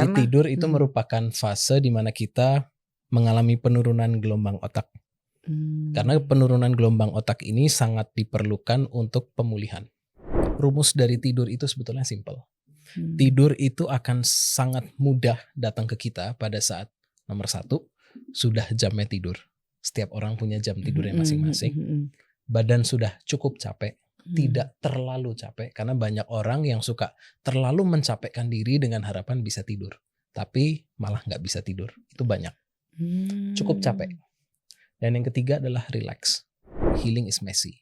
Jadi tidur itu merupakan fase di mana kita mengalami penurunan gelombang otak. Karena penurunan gelombang otak ini sangat diperlukan untuk pemulihan. Rumus dari tidur itu sebetulnya simple. Tidur itu akan sangat mudah datang ke kita pada saat nomor 1, sudah jamnya tidur. Setiap orang punya jam tidurnya masing-masing. Badan sudah cukup capek, tidak terlalu capek. Karena banyak orang yang suka terlalu mencapekkan diri dengan harapan bisa tidur. Tapi malah gak bisa tidur. Itu banyak. Cukup capek. Dan yang ketiga adalah relax. Healing is messy.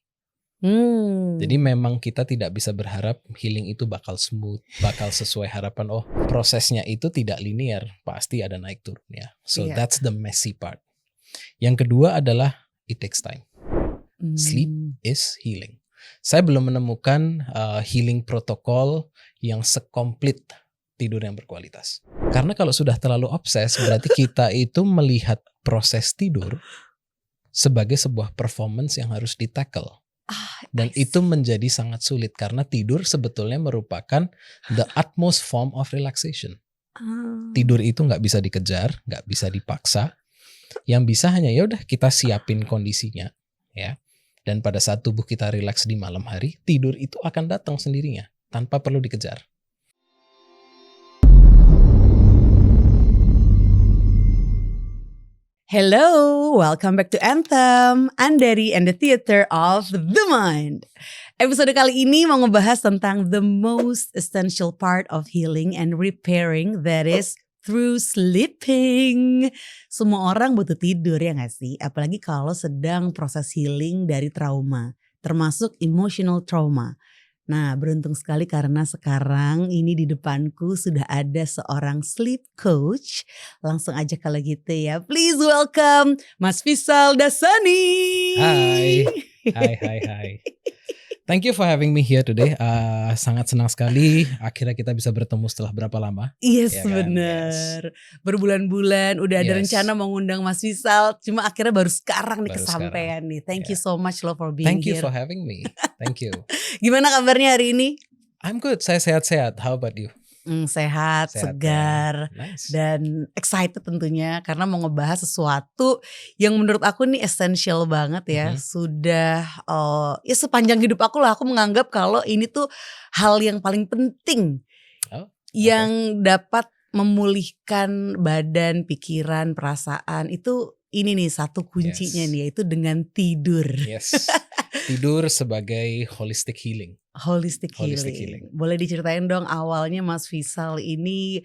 Jadi memang kita tidak bisa berharap healing itu bakal smooth, bakal sesuai harapan. Oh, prosesnya itu tidak linear, pasti ada naik turunnya. So that's the messy part. Yang kedua adalah it takes time. Sleep is healing. Saya belum menemukan healing protokol yang sekomplit tidur yang berkualitas. Karena kalau sudah terlalu obses, berarti kita itu melihat proses tidur sebagai sebuah performance yang harus di-tackle. Dan itu menjadi sangat sulit karena tidur sebetulnya merupakan the utmost form of relaxation. Tidur itu nggak bisa dikejar, nggak bisa dipaksa. Yang bisa hanya ya udah kita siapin kondisinya, ya. Dan pada saat tubuh kita rileks di malam hari, tidur itu akan datang sendirinya tanpa perlu dikejar. Hello, welcome back to Anthem, Andari and the Theater of the Mind. Episode kali ini mau ngebahas tentang the most essential part of healing and repairing, that is through sleeping. Semua orang butuh tidur ya gak sih? Apalagi kalau sedang proses healing dari trauma, termasuk emotional trauma. Nah, beruntung sekali karena sekarang ini di depanku sudah ada seorang sleep coach. Langsung aja kalau gitu ya. Please welcome Mas Fisal Dasani. Hai. Thank you for having me here today. Sangat senang sekali akhirnya kita bisa bertemu setelah berapa lama. Yes, ya kan? bener. Berbulan-bulan udah ada rencana mau ngundang Mas Fisal. Cuma akhirnya baru sekarang nih kesampaian nih. Thank you so much loh for being Thank you here. for having me. Thank you. Gimana kabarnya hari ini? I'm good, saya sehat-sehat. How about you? Sehat, segar, nice. Dan excited tentunya karena mau ngebahas sesuatu yang menurut aku nih essential banget ya. Sudah ya sepanjang hidup aku lah aku menganggap kalau ini tuh hal yang paling penting yang dapat memulihkan badan, pikiran, perasaan. Itu ini nih satu kuncinya nih, yaitu dengan tidur. Yes. Tidur sebagai holistic healing. Holistic healing. Boleh diceritain dong awalnya Mas Fisal ini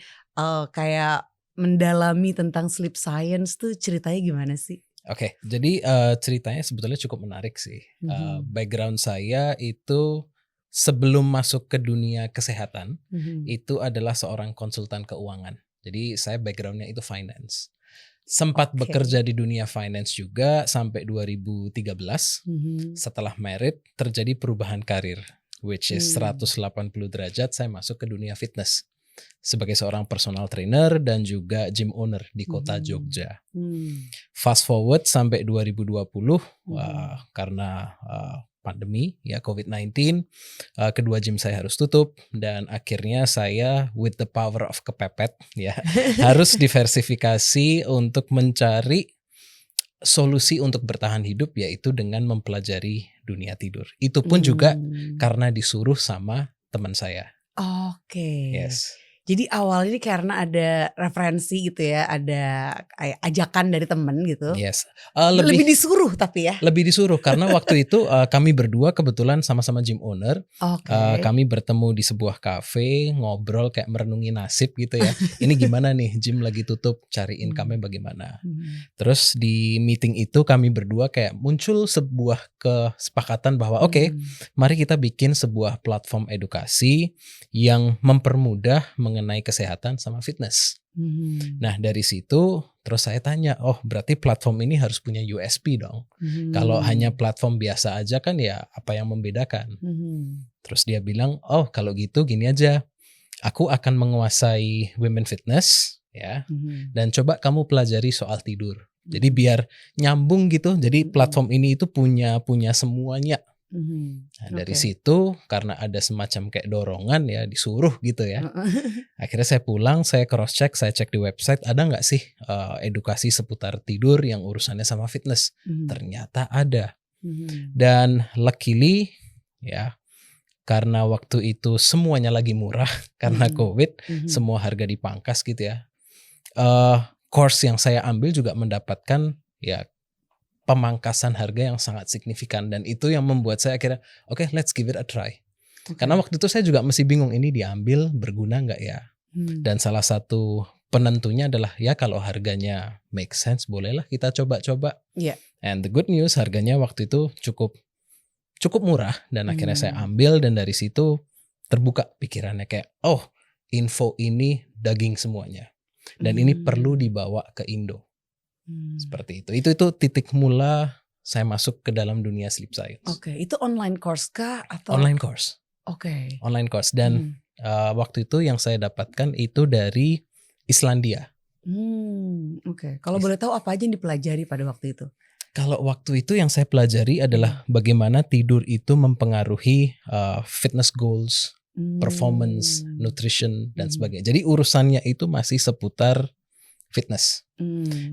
kayak mendalami tentang sleep science tuh ceritanya gimana sih? Oke, jadi ceritanya sebetulnya cukup menarik sih. Background saya itu sebelum masuk ke dunia kesehatan itu adalah seorang konsultan keuangan. Jadi saya backgroundnya itu finance. Sempat bekerja di dunia finance juga sampai 2013. Setelah merit terjadi perubahan karir, which is 180 derajat. Saya masuk ke dunia fitness sebagai seorang personal trainer dan juga gym owner di kota Jogja. Fast forward sampai 2020 karena pandemi ya COVID-19, kedua gym saya harus tutup dan akhirnya saya with the power of kepepet ya harus diversifikasi untuk mencari solusi untuk bertahan hidup, yaitu dengan mempelajari dunia tidur. Itu pun juga karena disuruh sama teman saya. Yes. Jadi awalnya karena ada referensi gitu ya, ada kayak ajakan dari temen gitu. Yes. Lebih disuruh tapi ya. Lebih disuruh karena waktu itu kami berdua kebetulan sama-sama gym owner. Kami bertemu di sebuah cafe, ngobrol kayak merenungi nasib gitu ya. Ini gimana nih, gym lagi tutup, cari income-nya bagaimana. Terus di meeting itu kami berdua kayak muncul sebuah kesepakatan bahwa mari kita bikin sebuah platform edukasi yang mempermudah mengenai kesehatan sama fitness. Nah dari situ terus saya tanya, berarti platform ini harus punya USP dong. Kalau hanya platform biasa aja kan ya apa yang membedakan. Terus dia bilang, kalau gitu gini aja, aku akan menguasai women fitness ya, dan coba kamu pelajari soal tidur. Jadi biar nyambung gitu. Jadi platform ini itu punya semuanya Nah, dari situ karena ada semacam kayak dorongan ya, disuruh gitu ya. Akhirnya saya pulang, saya cross check, saya cek di website ada nggak sih edukasi seputar tidur yang urusannya sama fitness. Ternyata ada. Dan luckily ya, karena waktu itu semuanya lagi murah karena COVID, semua harga dipangkas gitu ya. Course yang saya ambil juga mendapatkan ya pemangkasan harga yang sangat signifikan, dan itu yang membuat saya akhirnya oke, let's give it a try. Karena waktu itu saya juga masih bingung ini diambil berguna nggak ya. Dan salah satu penentunya adalah ya kalau harganya make sense bolehlah kita coba-coba. And the good news harganya waktu itu cukup murah, dan akhirnya saya ambil, dan dari situ terbuka pikirannya kayak oh, info ini daging semuanya dan ini perlu dibawa ke Indo. Seperti itu. Itu titik mula saya masuk ke dalam dunia sleep science. Itu online course kah atau? Online course. Online course, dan waktu itu yang saya dapatkan itu dari Islandia. Kalau boleh tahu apa aja yang dipelajari pada waktu itu? Kalau waktu itu yang saya pelajari adalah bagaimana tidur itu mempengaruhi fitness goals, performance, nutrition, dan sebagainya. Jadi urusannya itu masih seputar fitness.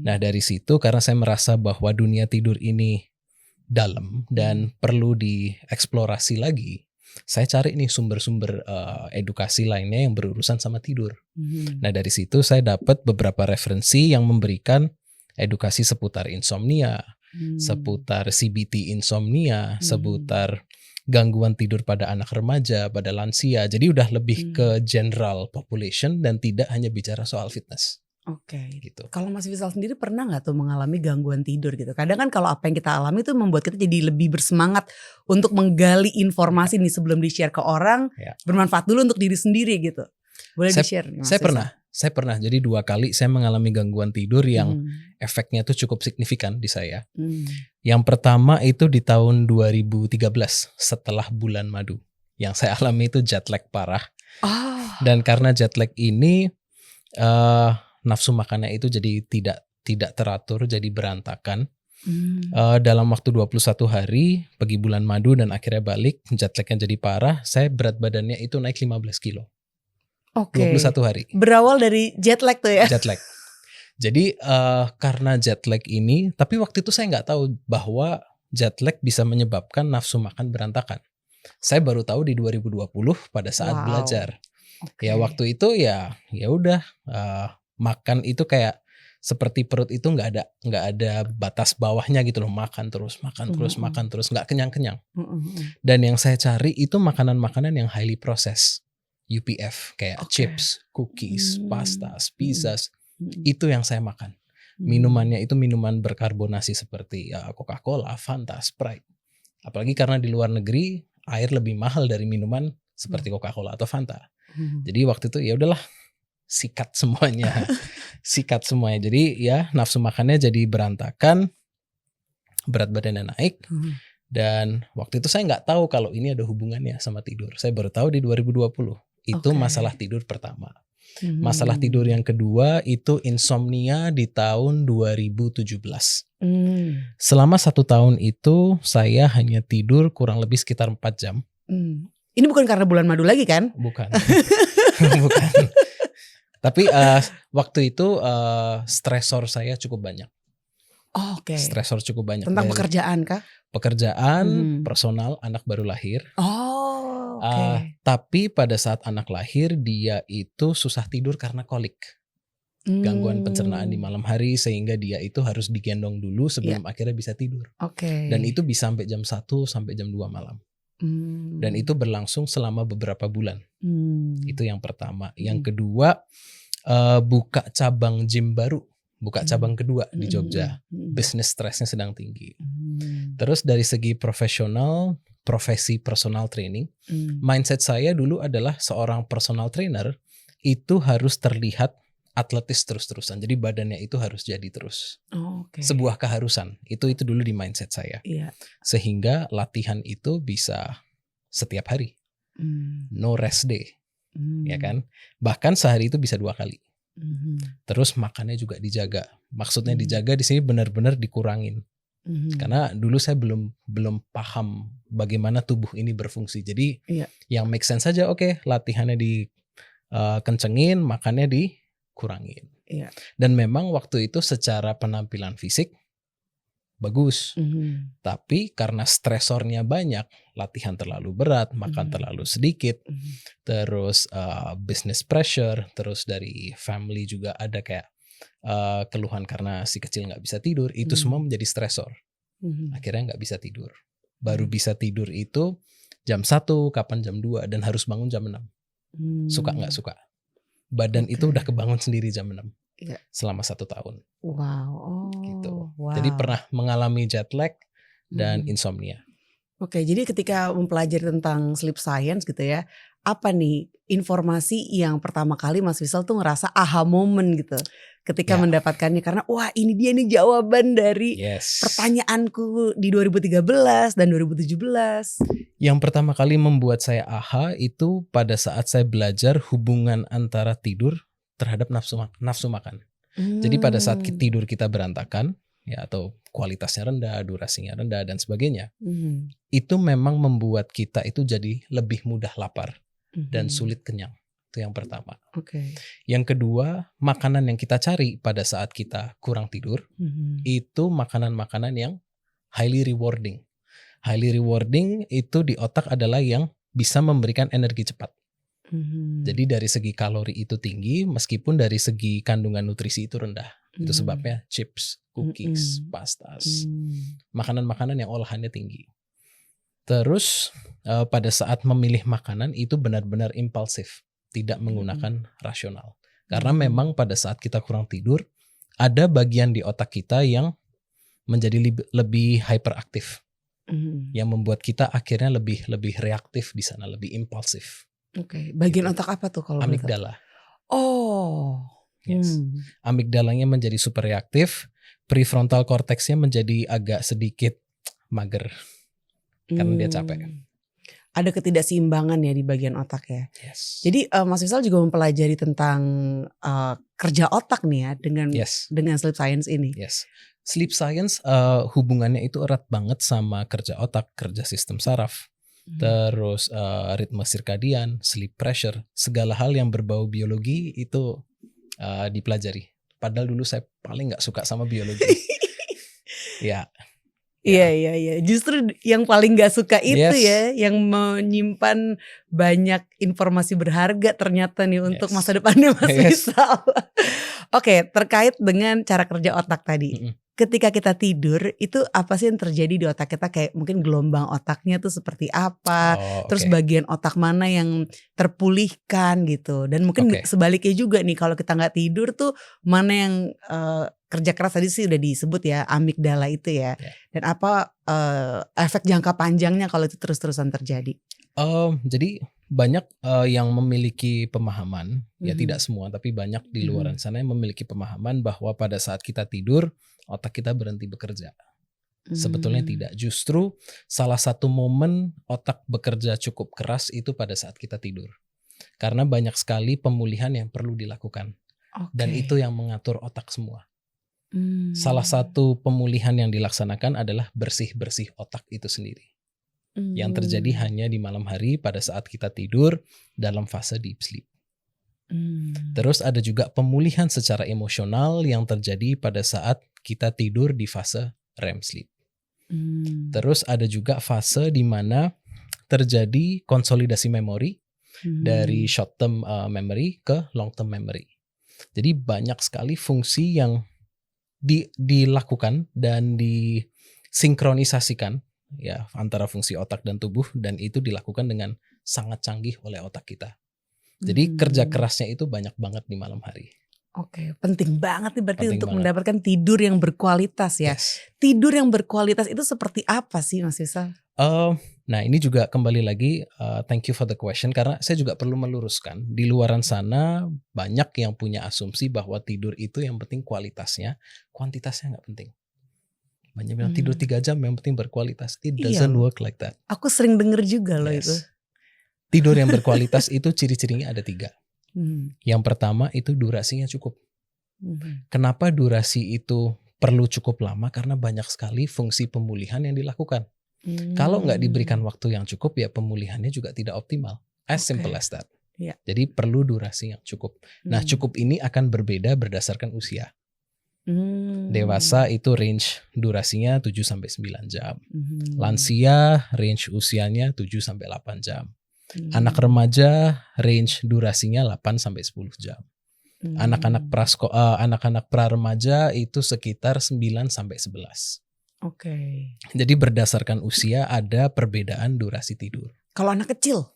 Nah dari situ karena saya merasa bahwa dunia tidur ini dalam dan perlu dieksplorasi lagi, saya cari nih sumber-sumber edukasi lainnya yang berurusan sama tidur. Nah dari situ saya dapat beberapa referensi yang memberikan edukasi seputar insomnia, seputar CBT insomnia, seputar gangguan tidur pada anak remaja, pada lansia. Jadi udah lebih ke general population dan tidak hanya bicara soal fitness. Gitu. Kalau Mas Faisal sendiri pernah nggak tuh mengalami gangguan tidur gitu? Kadang kan kalau apa yang kita alami itu membuat kita jadi lebih bersemangat untuk menggali informasi nih sebelum di-share ke orang, bermanfaat dulu untuk diri sendiri gitu. Boleh di-share nih, Mas Faisal? Saya pernah. Jadi 2 kali saya mengalami gangguan tidur yang efeknya tuh cukup signifikan di saya. Yang pertama itu di tahun 2013 setelah bulan madu. Yang saya alami itu jet lag parah. Dan karena jet lag ini nafsu makannya itu jadi tidak teratur, jadi berantakan. Dalam waktu 21 hari pergi bulan madu dan akhirnya balik, jet lagnya jadi parah. Saya berat badannya itu naik 15 kilo. 21 hari. Berawal dari jet lag tuh ya? Jet lag. Jadi karena jet lag ini, tapi waktu itu saya nggak tahu bahwa jet lag bisa menyebabkan nafsu makan berantakan. Saya baru tahu di 2020 pada saat belajar. Ya waktu itu ya udah. Makan itu kayak seperti perut itu nggak ada batas bawahnya gitu loh, makan terus nggak kenyang. Dan yang saya cari itu makanan-makanan yang highly processed, UPF kayak chips, cookies, pastas, pizzas, itu yang saya makan. Minumannya itu minuman berkarbonasi seperti Coca-Cola, Fanta, Sprite. Apalagi karena di luar negeri air lebih mahal dari minuman seperti Coca-Cola atau Fanta. Jadi waktu itu ya udahlah, sikat semuanya. Jadi ya nafsu makannya jadi berantakan, berat badannya naik, dan waktu itu saya nggak tahu kalau ini ada hubungannya sama tidur. Saya baru tahu di 2020. Itu masalah tidur pertama. Masalah tidur yang kedua itu insomnia di tahun 2017. Selama 1 tahun itu saya hanya tidur kurang lebih sekitar 4 jam. Ini bukan karena bulan madu lagi kan? Bukan. Bukan. Tapi waktu itu stresor saya cukup banyak. Stresor cukup banyak. Tentang pekerjaan kah? Pekerjaan, personal, anak baru lahir. Tapi pada saat anak lahir dia itu susah tidur karena kolik. Gangguan pencernaan di malam hari sehingga dia itu harus digendong dulu sebelum akhirnya bisa tidur. Dan itu bisa sampai jam 1 sampai jam 2 malam. Dan itu berlangsung selama beberapa bulan. Itu yang pertama. Yang kedua, buka cabang gym baru, buka cabang kedua di Jogja. Bisnis stresnya sedang tinggi. Terus dari segi profesional, profesi personal training, mindset saya dulu adalah seorang personal trainer itu harus terlihat atletis terus-terusan. Jadi badannya itu harus jadi terus. Sebuah keharusan. Itu dulu di mindset saya. Sehingga latihan itu bisa setiap hari. No rest day. Ya kan? Bahkan sehari itu bisa 2 kali. Terus makannya juga dijaga. Maksudnya dijaga di sini benar-benar dikurangin. Karena dulu saya belum paham bagaimana tubuh ini berfungsi. Jadi yang make sense saja, oke, latihannya dikencengin, makannya dikurangin. Dan memang waktu itu secara penampilan fisik bagus. Tapi karena stresornya banyak, latihan terlalu berat, makan terlalu sedikit, terus business pressure, terus dari family juga ada kayak keluhan karena si kecil nggak bisa tidur, itu semua menjadi stresor. Akhirnya nggak bisa tidur. Baru bisa tidur itu jam 1, kapan jam 2, dan harus bangun jam 6. Suka nggak suka. Badan itu udah kebangun sendiri jam 6. Selama 1 tahun. Gitu. Jadi pernah mengalami jet lag dan insomnia. Oke, jadi ketika mempelajari tentang sleep science gitu ya, apa nih informasi yang pertama kali Mas Wisal tuh ngerasa aha moment gitu ketika mendapatkannya, karena wah ini dia nih jawaban dari pertanyaanku di 2013 dan 2017. Yang pertama kali membuat saya aha itu pada saat saya belajar hubungan antara tidur terhadap nafsu makan. Jadi pada saat tidur kita berantakan, ya, atau kualitasnya rendah, durasinya rendah dan sebagainya, itu memang membuat kita itu jadi lebih mudah lapar dan sulit kenyang. Itu yang pertama. Yang kedua, makanan yang kita cari pada saat kita kurang tidur, itu makanan-makanan yang highly rewarding. Highly rewarding itu di otak adalah yang bisa memberikan energi cepat. Jadi dari segi kalori itu tinggi, meskipun dari segi kandungan nutrisi itu rendah. Itu sebabnya chips, cookies, pastas, makanan-makanan yang olahannya tinggi. Terus pada saat memilih makanan itu benar-benar impulsif, tidak menggunakan rasional. Karena memang pada saat kita kurang tidur, ada bagian di otak kita yang menjadi lebih hyperaktif, yang membuat kita akhirnya lebih reaktif di sana, lebih impulsif. Bagian otak apa tuh kalau amigdala? Yes. Amigdalanya menjadi super reaktif, prefrontal cortexnya menjadi agak sedikit mager karena dia capek. Ada ketidakseimbangan ya di bagian otak ya. Jadi Mas Wisal juga mempelajari tentang kerja otak nih ya dengan sleep science ini. Sleep science hubungannya itu erat banget sama kerja otak, kerja sistem saraf. Terus ritme sirkadian, sleep pressure, segala hal yang berbau biologi itu dipelajari. Padahal dulu saya paling nggak suka sama biologi. Iya. Justru yang paling nggak suka itu ya, yang menyimpan banyak informasi berharga ternyata nih untuk masa depannya Mas Wisal. Oke, terkait dengan cara kerja otak tadi. Ketika kita tidur itu apa sih yang terjadi di otak kita, kayak mungkin gelombang otaknya tuh seperti apa, terus bagian otak mana yang terpulihkan gitu, dan mungkin sebaliknya juga nih kalau kita nggak tidur tuh mana yang kerja keras. Tadi sih udah disebut ya amigdala itu ya, dan apa efek jangka panjangnya kalau itu terus-terusan terjadi. Jadi banyak yang memiliki pemahaman, ya tidak semua tapi banyak di luaran sana yang memiliki pemahaman bahwa pada saat kita tidur otak kita berhenti bekerja. Sebetulnya tidak. Justru salah satu momen otak bekerja cukup keras itu pada saat kita tidur. Karena banyak sekali pemulihan yang perlu dilakukan. Dan itu yang mengatur otak semua. Salah satu pemulihan yang dilaksanakan adalah bersih-bersih otak itu sendiri. Yang terjadi hanya di malam hari pada saat kita tidur dalam fase deep sleep. Terus ada juga pemulihan secara emosional yang terjadi pada saat kita tidur di fase REM sleep. Terus ada juga fase di mana terjadi konsolidasi memori dari short term memory ke long term memory. Jadi banyak sekali fungsi yang dilakukan dan disinkronisasikan ya antara fungsi otak dan tubuh, dan itu dilakukan dengan sangat canggih oleh otak kita. Jadi kerja kerasnya itu banyak banget di malam hari. Penting banget nih berarti untuk mendapatkan tidur yang berkualitas ya. Tidur yang berkualitas itu seperti apa sih Mas Wisal? Nah ini juga kembali lagi thank you for the question, karena saya juga perlu meluruskan. Di luaran sana banyak yang punya asumsi bahwa tidur itu yang penting kualitasnya, kuantitasnya gak penting. Banyak bilang tidur 3 jam yang penting berkualitas. It doesn't work like that. Aku sering denger juga loh itu. Tidur yang berkualitas itu ciri-cirinya ada 3. Yang pertama itu durasinya cukup. Kenapa durasi itu perlu cukup lama karena banyak sekali fungsi pemulihan yang dilakukan. Kalau nggak diberikan waktu yang cukup, ya pemulihannya juga tidak optimal. As simple as that. Yeah. Jadi perlu durasi yang cukup. Nah, cukup ini akan berbeda berdasarkan usia. Dewasa itu range durasinya 7-9 jam. Lansia range usianya 7-8 jam. Anak remaja range durasinya 8-10 jam. Anak-anak pra-remaja itu sekitar 9-11. Oke. Jadi berdasarkan usia ada perbedaan durasi tidur. Kalau anak kecil?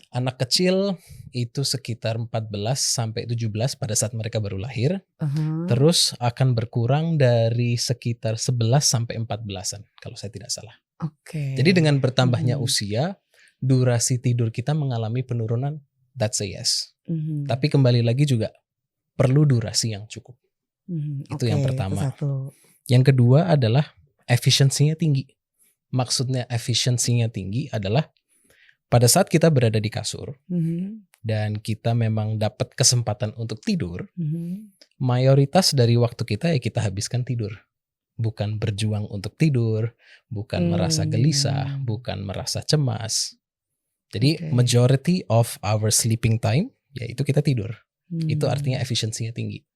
Anak kecil itu sekitar 14-17 pada saat mereka baru lahir. Terus akan berkurang dari sekitar 11-14an kalau saya tidak salah. Oke. Jadi dengan bertambahnya usia, durasi tidur kita mengalami penurunan. That's a yes. Tapi kembali lagi juga perlu durasi yang cukup. Itu yang pertama. Yang kedua adalah efisiensinya tinggi. Maksudnya efisiensinya tinggi adalah pada saat kita berada di kasur dan kita memang dapat kesempatan untuk tidur, mayoritas dari waktu kita ya kita habiskan tidur. Bukan berjuang untuk tidur, bukan merasa gelisah, bukan merasa cemas. Jadi majority of our sleeping time yaitu kita tidur. Itu artinya efisiensinya tinggi.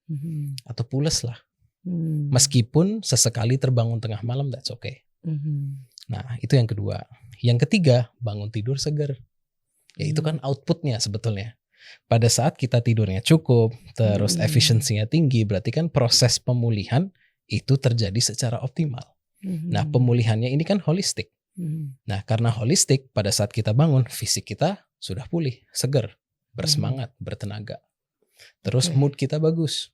Atau pules lah. Meskipun sesekali terbangun tengah malam, that's okay. Nah, itu yang kedua. Yang ketiga, bangun tidur segar. Ya itu kan outputnya sebetulnya. Pada saat kita tidurnya cukup, terus efisiensinya tinggi, berarti kan proses pemulihan itu terjadi secara optimal. Nah, pemulihannya ini kan holistik. Nah, karena holistik, pada saat kita bangun, fisik kita sudah pulih, segar, bersemangat, bertenaga. Terus mood kita bagus.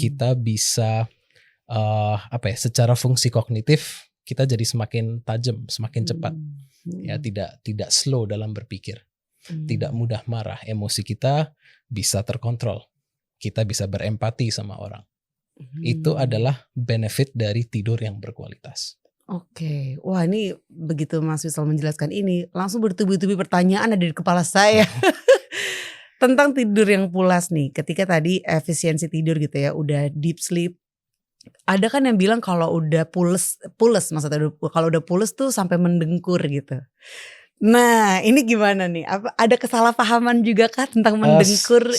Kita bisa secara fungsi kognitif kita jadi semakin tajam, semakin cepat. Ya, tidak slow dalam berpikir. Tidak mudah marah, emosi kita bisa terkontrol. Kita bisa berempati sama orang. Itu adalah benefit dari tidur yang berkualitas. Oke, wah ini begitu Mas Wisal menjelaskan ini, langsung bertubi-tubi pertanyaan ada di kepala saya. Tentang tidur yang pulas nih, ketika tadi efisiensi tidur gitu ya, udah deep sleep. Ada kan yang bilang kalau udah pules maksudnya kalau udah pules tuh sampai mendengkur gitu. Nah, ini gimana nih? Apa ada kesalahpahaman juga kah tentang mendengkur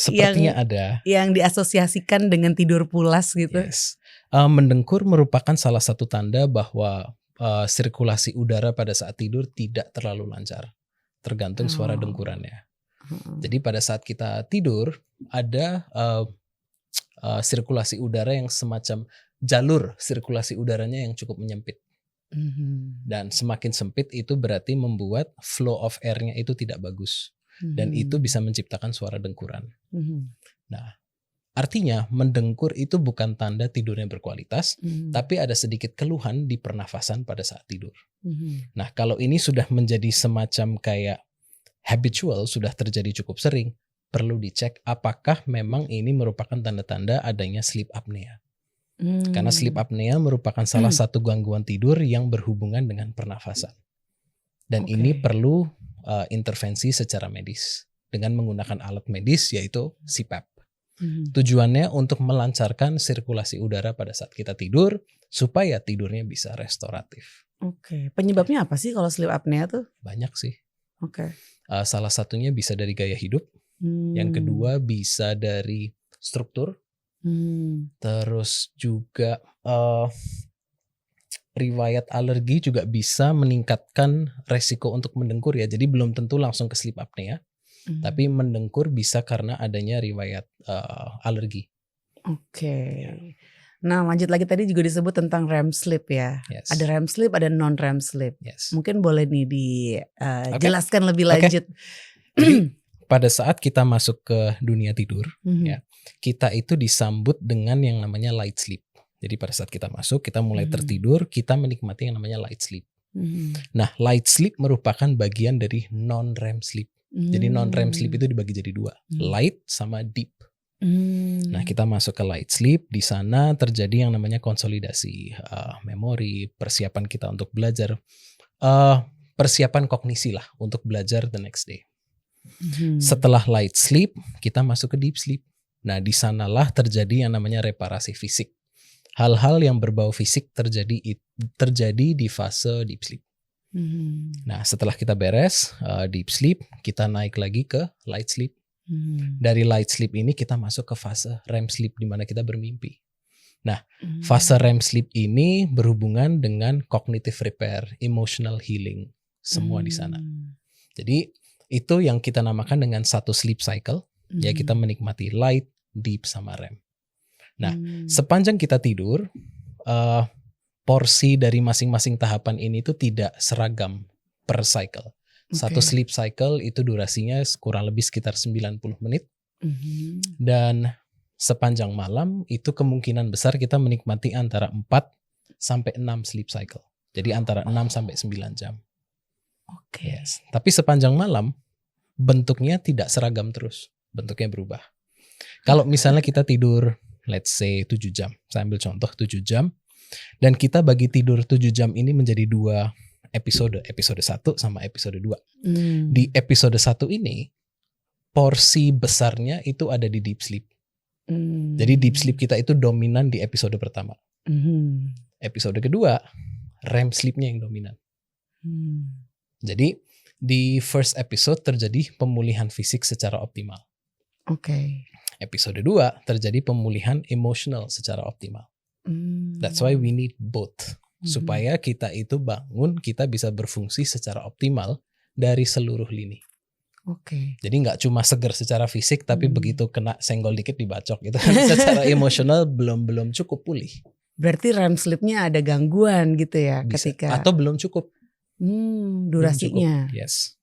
yang diasosiasikan dengan tidur pulas gitu? Yes. Mendengkur merupakan salah satu tanda bahwa sirkulasi udara pada saat tidur tidak terlalu lancar, tergantung suara dengkurannya. Jadi pada saat kita tidur ada sirkulasi udara yang semacam jalur sirkulasi udaranya yang cukup menyempit. Dan semakin sempit itu berarti membuat flow of air-nya itu tidak bagus. Dan itu bisa menciptakan suara dengkuran. Nah, artinya mendengkur itu bukan tanda tidurnya berkualitas, tapi ada sedikit keluhan di pernafasan pada saat tidur. Nah, kalau ini sudah menjadi semacam kayak habitual, sudah terjadi cukup sering, perlu dicek apakah memang ini merupakan tanda-tanda adanya sleep apnea. Karena sleep apnea merupakan salah satu gangguan tidur yang berhubungan dengan pernafasan. Dan ini perlu intervensi secara medis dengan menggunakan alat medis yaitu CPAP. Tujuannya untuk melancarkan sirkulasi udara pada saat kita tidur supaya tidurnya bisa restoratif. Oke, penyebabnya apa sih kalau sleep apnea tuh? Banyak sih. Oke. Salah satunya bisa dari gaya hidup. Yang kedua bisa dari struktur. Terus juga riwayat alergi juga bisa meningkatkan resiko untuk mendengkur ya. Jadi belum tentu langsung ke sleep apnea, tapi mendengkur bisa karena adanya riwayat alergi. Oke. Nah, lanjut lagi tadi juga disebut tentang REM sleep ya. Yes. Ada REM sleep, ada non REM sleep. Yes. Mungkin boleh nih dijelaskan lebih lanjut. Jadi, pada saat kita masuk ke dunia tidur, ya, kita itu disambut dengan yang namanya light sleep. Jadi pada saat kita masuk, kita mulai tertidur, kita menikmati yang namanya light sleep. Nah, light sleep merupakan bagian dari non-REM sleep. Jadi non-REM sleep itu dibagi jadi dua, light sama deep. Nah, kita masuk ke light sleep, di sana terjadi yang namanya konsolidasi memori, persiapan kita untuk belajar, persiapan kognisi lah untuk belajar the next day. Setelah light sleep, kita masuk ke deep sleep. Nah, di sanalah terjadi yang namanya reparasi fisik. hal-hal yang berbau fisik terjadi di fase deep sleep. Nah, setelah kita beres deep sleep, kita naik lagi ke light sleep. Dari light sleep ini kita masuk ke fase REM sleep di mana kita bermimpi. Nah, fase REM sleep ini berhubungan dengan cognitive repair, emotional healing, semua di sana. Jadi itu yang kita namakan dengan satu sleep cycle, ya kita menikmati light, deep, sama REM. Nah, sepanjang kita tidur, porsi dari masing-masing tahapan ini tuh tidak seragam per cycle. Satu sleep cycle itu durasinya kurang lebih sekitar 90 menit. Dan sepanjang malam itu kemungkinan besar kita menikmati antara 4 sampai 6 sleep cycle. Jadi antara 6 sampai 9 jam. Yes. Tapi sepanjang malam bentuknya tidak seragam terus. Bentuknya berubah. Kalau misalnya kita tidur let's say 7 jam. Saya ambil contoh 7 jam. Dan kita bagi tidur 7 jam ini menjadi 2 episode 1 sama episode 2. Di episode 1 ini porsi besarnya itu ada di deep sleep. Jadi deep sleep kita itu dominan di episode pertama. Episode kedua REM sleepnya yang dominan. Jadi di first episode terjadi pemulihan fisik secara optimal. Episode 2 terjadi pemulihan emosional secara optimal. That's why we need both. Supaya kita itu bangun, kita bisa berfungsi secara optimal dari seluruh lini. Jadi nggak cuma seger secara fisik, tapi begitu kena senggol dikit dibacok gitu. Secara emosional belum cukup pulih. Berarti REM sleep-nya ada gangguan gitu ya? Bisa. Ketika Atau belum cukup. Durasinya. Belum cukup. Yes.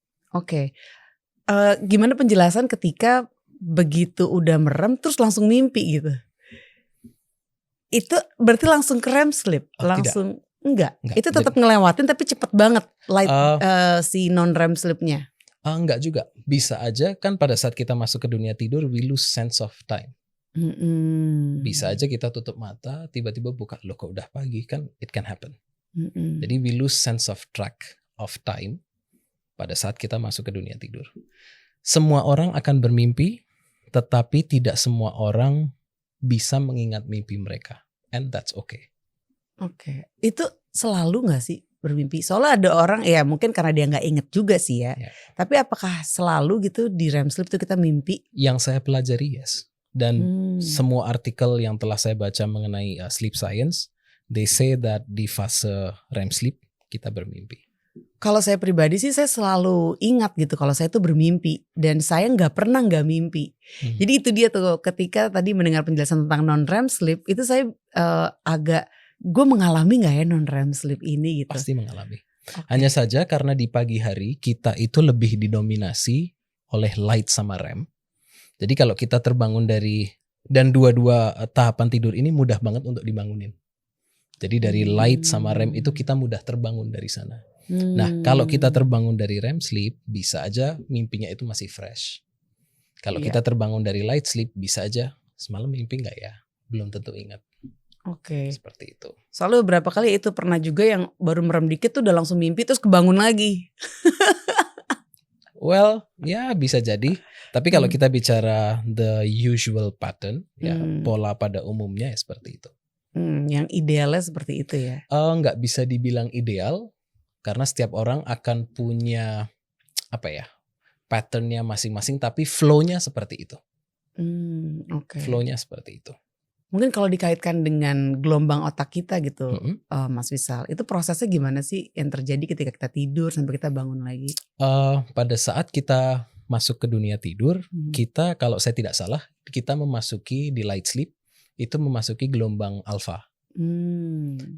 Gimana penjelasan ketika begitu udah merem terus langsung mimpi gitu? Itu berarti langsung ke REM sleep? Langsung? Enggak. Itu tetap ngelewatin tapi cepet banget light si non-REM sleep-nya? Enggak juga. Bisa aja kan pada saat kita masuk ke dunia tidur we lose sense of time. Bisa aja kita tutup mata tiba-tiba buka, loh kok udah pagi, kan it can happen. Jadi we lose sense of track of time pada saat kita masuk ke dunia tidur. Semua orang akan bermimpi, tetapi tidak semua orang bisa mengingat mimpi mereka. And that's okay. Itu selalu gak sih bermimpi? Soalnya ada orang ya mungkin karena dia gak inget juga sih ya. Tapi apakah selalu gitu di REM sleep itu kita mimpi? Yang saya pelajari yes. Dan semua artikel yang telah saya baca mengenai sleep science, they say that di fase REM sleep kita bermimpi. Kalau saya pribadi sih saya selalu ingat gitu kalau saya tuh bermimpi. Dan saya gak pernah gak mimpi. Jadi itu dia tuh ketika tadi mendengar penjelasan tentang non-REM sleep, itu saya gue mengalami gak ya non-REM sleep ini gitu? Pasti mengalami. Hanya saja karena di pagi hari kita itu lebih didominasi oleh light sama REM. Jadi kalau kita terbangun dan dua-dua tahapan tidur ini mudah banget untuk dibangunin. Jadi dari light sama REM itu kita mudah terbangun dari sana. Nah kalau kita terbangun dari REM sleep bisa aja mimpinya itu masih fresh. Kalau kita terbangun dari light sleep bisa aja semalam mimpi gak ya? Belum tentu ingat. Seperti itu. Soalnya beberapa kali itu pernah juga yang baru merem dikit tuh udah langsung mimpi terus kebangun lagi. Well, ya bisa jadi. Tapi kalau kita bicara the usual pattern, ya pola pada umumnya ya seperti itu. Yang idealnya seperti itu ya? Nggak bisa dibilang ideal, karena setiap orang akan punya patternnya masing-masing, tapi flow-nya seperti itu. Flow-nya seperti itu. Mungkin kalau dikaitkan dengan gelombang otak kita gitu, Mas Wisal, itu prosesnya gimana sih yang terjadi ketika kita tidur sampai kita bangun lagi? Pada saat kita masuk ke dunia tidur, kita kalau saya tidak salah, kita memasuki di light sleep, itu memasuki gelombang alfa.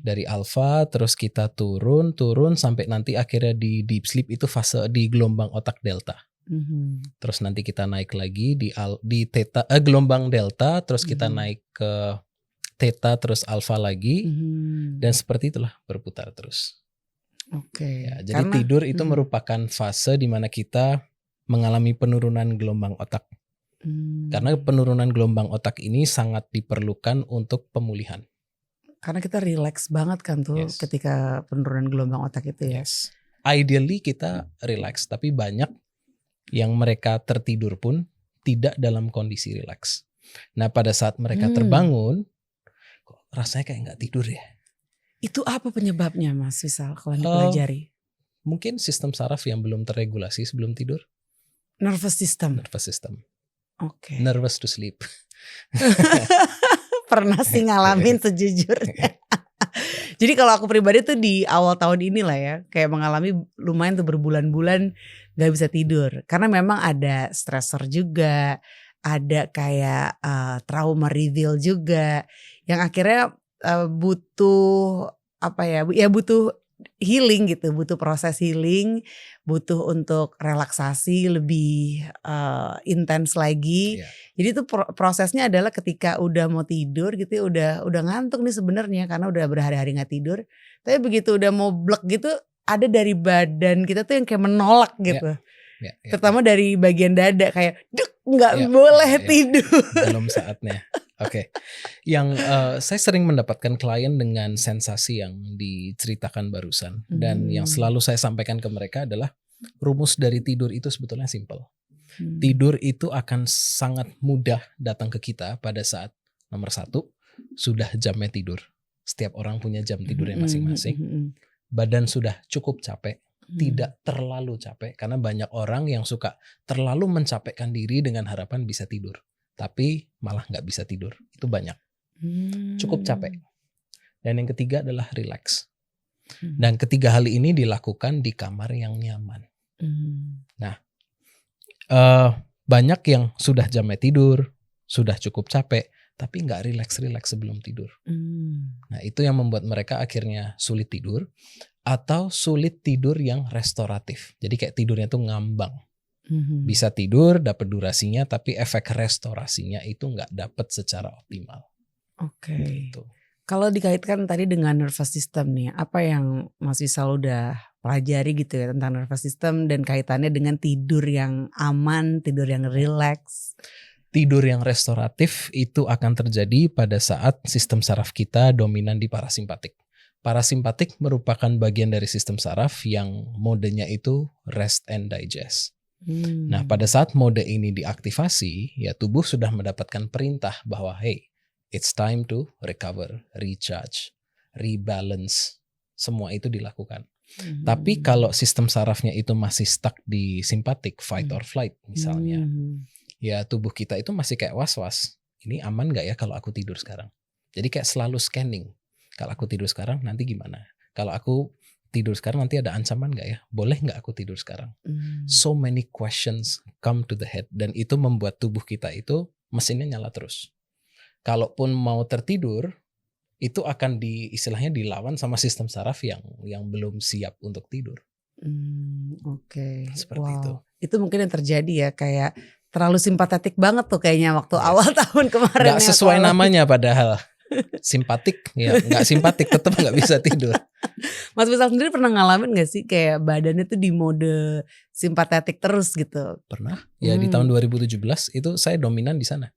Dari alfa terus kita turun sampai nanti akhirnya di deep sleep itu fase di gelombang otak delta. Terus nanti kita naik lagi di theta, gelombang delta, terus kita naik ke theta terus alfa lagi, dan seperti itulah berputar terus. Ya, jadi tidur itu merupakan fase di mana kita mengalami penurunan gelombang otak. Karena penurunan gelombang otak ini sangat diperlukan untuk pemulihan. Karena kita relax banget kan tuh ketika penurunan gelombang otak itu ya. Ideally kita relax, tapi banyak yang mereka tertidur pun tidak dalam kondisi relax. Nah pada saat mereka terbangun, rasanya kayak nggak tidur ya. Itu apa penyebabnya Mas Wisal kalau dipelajari? Mungkin sistem saraf yang belum terregulasi sebelum tidur. Nervous system. Oke. Nervous to sleep. Pernah sih ngalamin sejujurnya. Jadi kalau aku pribadi tuh di awal tahun inilah ya, kayak mengalami lumayan tuh berbulan-bulan gak bisa tidur. Karena memang ada stressor juga, ada kayak trauma reveal juga, yang akhirnya butuh apa ya? Ya butuh healing gitu, butuh proses healing, butuh untuk relaksasi lebih intens lagi. Jadi itu prosesnya adalah ketika udah mau tidur gitu, udah ngantuk nih sebenarnya karena udah berhari-hari nggak tidur. Tapi begitu udah mau blek gitu, ada dari badan kita tuh yang kayak menolak gitu. Terutama dari bagian dada kayak nggak boleh tidur. Belum saatnya. Oke. Yang saya sering mendapatkan klien dengan sensasi yang diceritakan barusan. Dan yang selalu saya sampaikan ke mereka adalah rumus dari tidur itu sebetulnya simple. Tidur itu akan sangat mudah datang ke kita pada saat nomor 1, sudah jamnya tidur. Setiap orang punya jam tidurnya masing-masing. Badan sudah cukup capek. Tidak terlalu capek. Karena banyak orang yang suka terlalu mencapekkan diri dengan harapan bisa tidur. Tapi malah gak bisa tidur. Itu banyak. Cukup capek. Dan yang ketiga adalah relax. Dan ketiga hal ini dilakukan di kamar yang nyaman. Nah, banyak yang sudah jamnya tidur, sudah cukup capek, tapi gak relax-relax sebelum tidur. Nah, itu yang membuat mereka akhirnya sulit tidur. Atau sulit tidur yang restoratif. Jadi kayak tidurnya tuh ngambang. Bisa tidur, dapat durasinya, tapi efek restorasinya itu nggak dapat secara optimal. Oke. Gitu. Kalau dikaitkan tadi dengan nervous system nih, apa yang Mas Wisal udah pelajari gitu ya tentang nervous system dan kaitannya dengan tidur yang aman, tidur yang relax? Tidur yang restoratif itu akan terjadi pada saat sistem saraf kita dominan di parasimpatik. Parasimpatik merupakan bagian dari sistem saraf yang modenya itu rest and digest. Nah, pada saat mode ini diaktifasi, ya tubuh sudah mendapatkan perintah bahwa hey, it's time to recover, recharge, rebalance. Semua itu dilakukan. Tapi kalau sistem sarafnya itu masih stuck di simpatik, fight or flight misalnya, ya tubuh kita itu masih kayak was-was. Ini aman gak ya kalau aku tidur sekarang? Jadi kayak selalu scanning. Kalau aku tidur sekarang nanti gimana? Kalau aku tidur sekarang nanti ada ancaman gak ya? Boleh gak aku tidur sekarang? So many questions come to the head. Dan itu membuat tubuh kita itu mesinnya nyala terus. Kalaupun mau tertidur, itu akan istilahnya dilawan sama sistem saraf yang belum siap untuk tidur. Oke. Seperti itu. Itu mungkin yang terjadi ya, kayak terlalu simpatetik banget tuh kayaknya waktu awal tahun kemarin. Gak sesuai namanya padahal. Simpatik, ya nggak simpatik tetap nggak bisa tidur. Mas Wisal sendiri pernah ngalamin nggak sih kayak badannya tuh di mode simpatetik terus gitu? Pernah. Ya di tahun 2017 itu saya dominan di sana.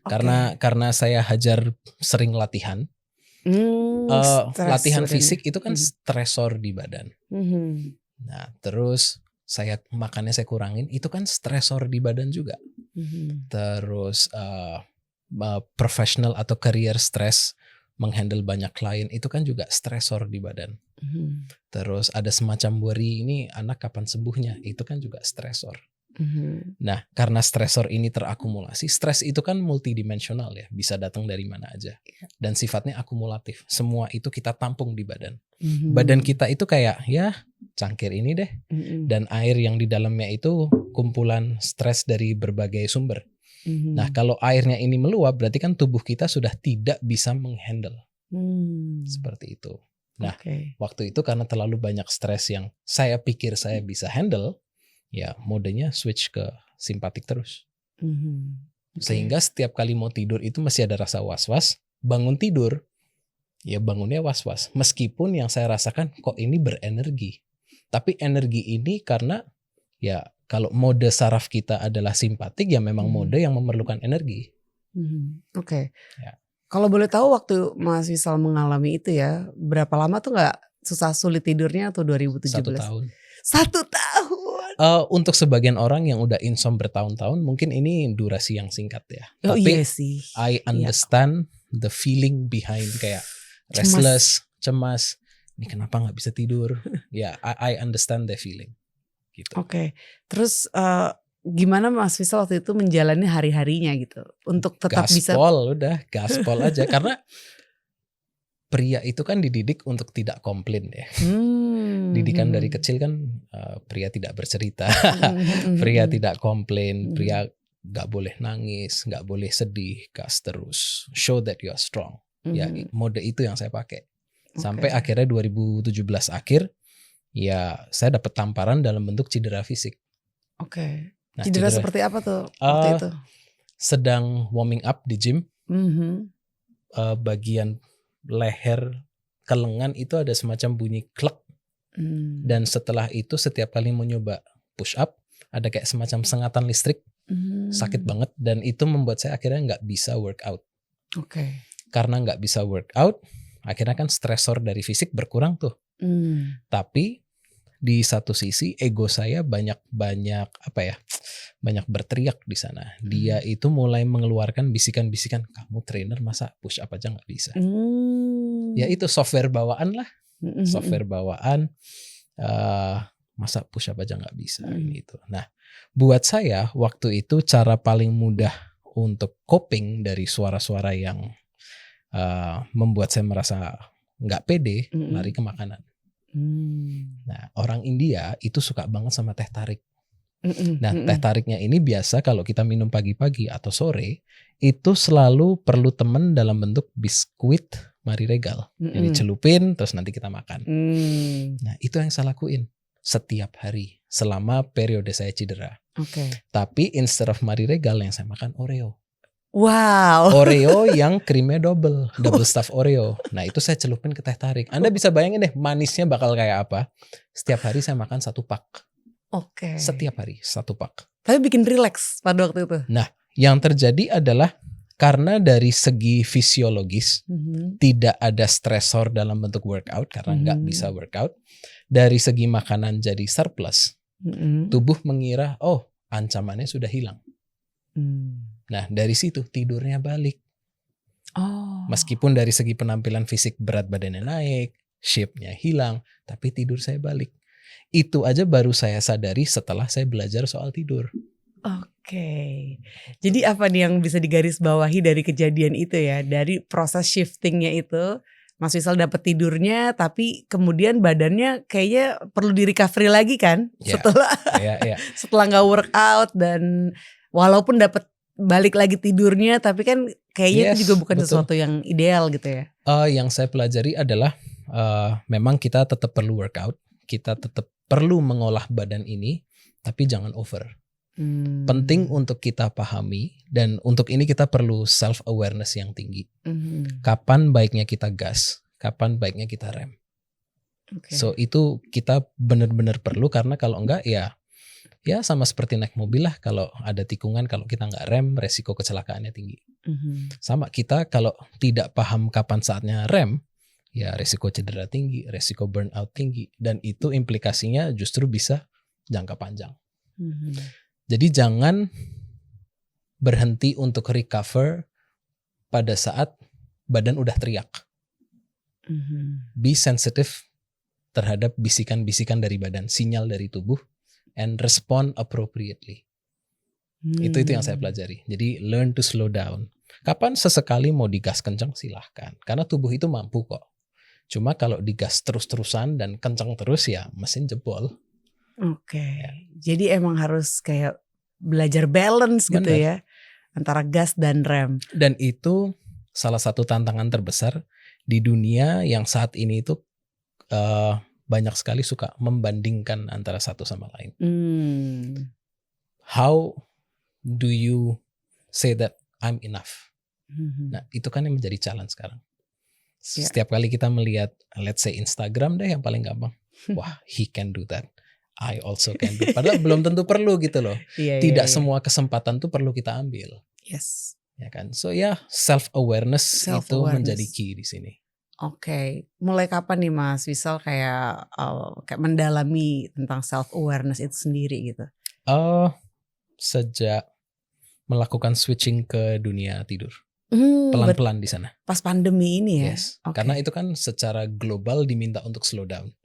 Karena saya hajar sering latihan. Latihan fisik itu kan stresor di badan. Nah terus makannya saya kurangin, itu kan stresor di badan juga. Terus professional atau career stress, menghandle banyak klien itu kan juga stresor di badan. Terus ada semacam worry, ini anak kapan sembuhnya, itu kan juga stresor. Nah karena stresor ini terakumulasi, stres itu kan multidimensional ya, bisa datang dari mana aja dan sifatnya akumulatif. Semua itu kita tampung di badan. Badan kita itu kayak ya cangkir ini deh, dan air yang di dalamnya itu kumpulan stres dari berbagai sumber. Nah kalau airnya ini meluap berarti kan tubuh kita sudah tidak bisa menghandle. Seperti itu. Nah waktu itu karena terlalu banyak stres yang saya pikir saya bisa handle, ya modenya switch ke simpatik terus. Sehingga setiap kali mau tidur itu masih ada rasa was-was. Bangun tidur ya bangunnya was-was. Meskipun yang saya rasakan kok ini berenergi. Tapi energi ini karena ya kalau mode saraf kita adalah simpatik ya memang mode yang memerlukan energi. Ya. Kalau boleh tahu waktu Mas Wisal mengalami itu ya, berapa lama tuh gak sulit tidurnya atau 2017? 1 tahun. 1 tahun? Untuk sebagian orang yang udah insomnia bertahun-tahun mungkin ini durasi yang singkat ya. Tapi iya sih. I understand the feeling behind kayak restless, cemas. Ini kenapa nggak bisa tidur? Ya, I understand the feeling. Gitu. Oke. Terus gimana Mas Faisal waktu itu menjalani hari-harinya gitu untuk tetap bisa gaspol aja karena pria itu kan dididik untuk tidak komplain ya. Didikan dari kecil kan pria tidak bercerita, pria tidak komplain, pria nggak boleh nangis, nggak boleh sedih, gas terus. Show that you are strong. Ya mode itu yang saya pakai. Sampai akhirnya 2017 akhir, ya saya dapat tamparan dalam bentuk cedera fisik. Oke. Nah, cedera seperti apa tuh waktu itu? Sedang warming up di gym, bagian leher ke lengan itu ada semacam bunyi klek. Dan setelah itu setiap kali mau nyoba push up, ada kayak semacam sengatan listrik, sakit banget. Dan itu membuat saya akhirnya nggak bisa workout. Karena nggak bisa workout, akhirnya kan stresor dari fisik berkurang tuh. Tapi di satu sisi ego saya banyak berteriak di sana. Dia itu mulai mengeluarkan bisikan-bisikan, kamu trainer masa push up aja nggak bisa. Ya itu software bawaan lah, software bawaan. Masa push up aja nggak bisa gitu. Nah, buat saya waktu itu cara paling mudah untuk coping dari suara-suara yang membuat saya merasa nggak pede, lari ke makanan. Nah, orang India itu suka banget sama teh tarik. Nah, teh tariknya ini biasa kalau kita minum pagi-pagi atau sore, itu selalu perlu temen dalam bentuk biskuit Marie Regal. Yang dicelupin, terus nanti kita makan. Nah, itu yang saya lakuin setiap hari selama periode saya cedera. Tapi instead of Marie Regal yang saya makan Oreo. Wow. Oreo yang krimnya double stuffed Oreo. Nah itu saya celupin ke teh tarik. Anda bisa bayangin deh manisnya bakal kayak apa. Setiap hari saya makan 1 pak. Setiap hari 1 pak. Tapi bikin relax pada waktu itu. Nah yang terjadi adalah karena dari segi fisiologis tidak ada stresor dalam bentuk workout karena nggak bisa workout. Dari segi makanan jadi surplus. Tubuh mengira ancamannya sudah hilang. Nah dari situ tidurnya balik. Meskipun dari segi penampilan fisik berat badannya naik, shape-nya hilang, tapi tidur saya balik. Itu aja baru saya sadari setelah saya belajar soal tidur. Jadi apa nih yang bisa digarisbawahi dari kejadian itu ya? Dari proses shiftingnya itu, Mas Faisal dapat tidurnya, tapi kemudian badannya kayaknya perlu di recovery lagi kan? Setelah nggak workout dan walaupun dapat balik lagi tidurnya, tapi kan kayaknya itu juga bukan sesuatu yang ideal gitu ya. Yang saya pelajari adalah memang kita tetap perlu workout, kita tetap perlu mengolah badan ini, tapi jangan over. Penting untuk kita pahami dan untuk ini kita perlu self awareness yang tinggi. Kapan baiknya kita gas, kapan baiknya kita rem. So itu kita benar-benar perlu karena kalau enggak ya sama seperti naik mobil lah, kalau ada tikungan kalau kita nggak rem resiko kecelakaannya tinggi. Sama kita kalau tidak paham kapan saatnya rem ya resiko cedera tinggi, resiko burnout tinggi dan itu implikasinya justru bisa jangka panjang. Jadi jangan berhenti untuk recover pada saat badan udah teriak. Be sensitive terhadap bisikan-bisikan dari badan, sinyal dari tubuh. And respond appropriately. Itu yang saya pelajari. Jadi learn to slow down. Kapan sesekali mau digas kencang silahkan. Karena tubuh itu mampu kok. Cuma kalau digas terus-terusan dan kencang terus ya mesin jebol. Jadi emang harus kayak belajar balance gitu ya. Antara gas dan rem. Dan itu salah satu tantangan terbesar di dunia yang saat ini itu banyak sekali suka membandingkan antara satu sama lain. How do you say that I'm enough? Nah itu kan yang menjadi challenge sekarang. Setiap kali kita melihat, let's say Instagram deh yang paling gampang. Wah, he can do that. I also can do. Padahal belum tentu perlu gitu loh. Tidak semua kesempatan tuh perlu kita ambil. Ya kan. So self awareness itu menjadi key di sini. Mulai kapan nih Mas Faisal kayak mendalami tentang self awareness itu sendiri gitu? Sejak melakukan switching ke dunia tidur. pelan-pelan di sana. Pas pandemi ini ya? Yes, karena itu kan secara global diminta untuk slow down.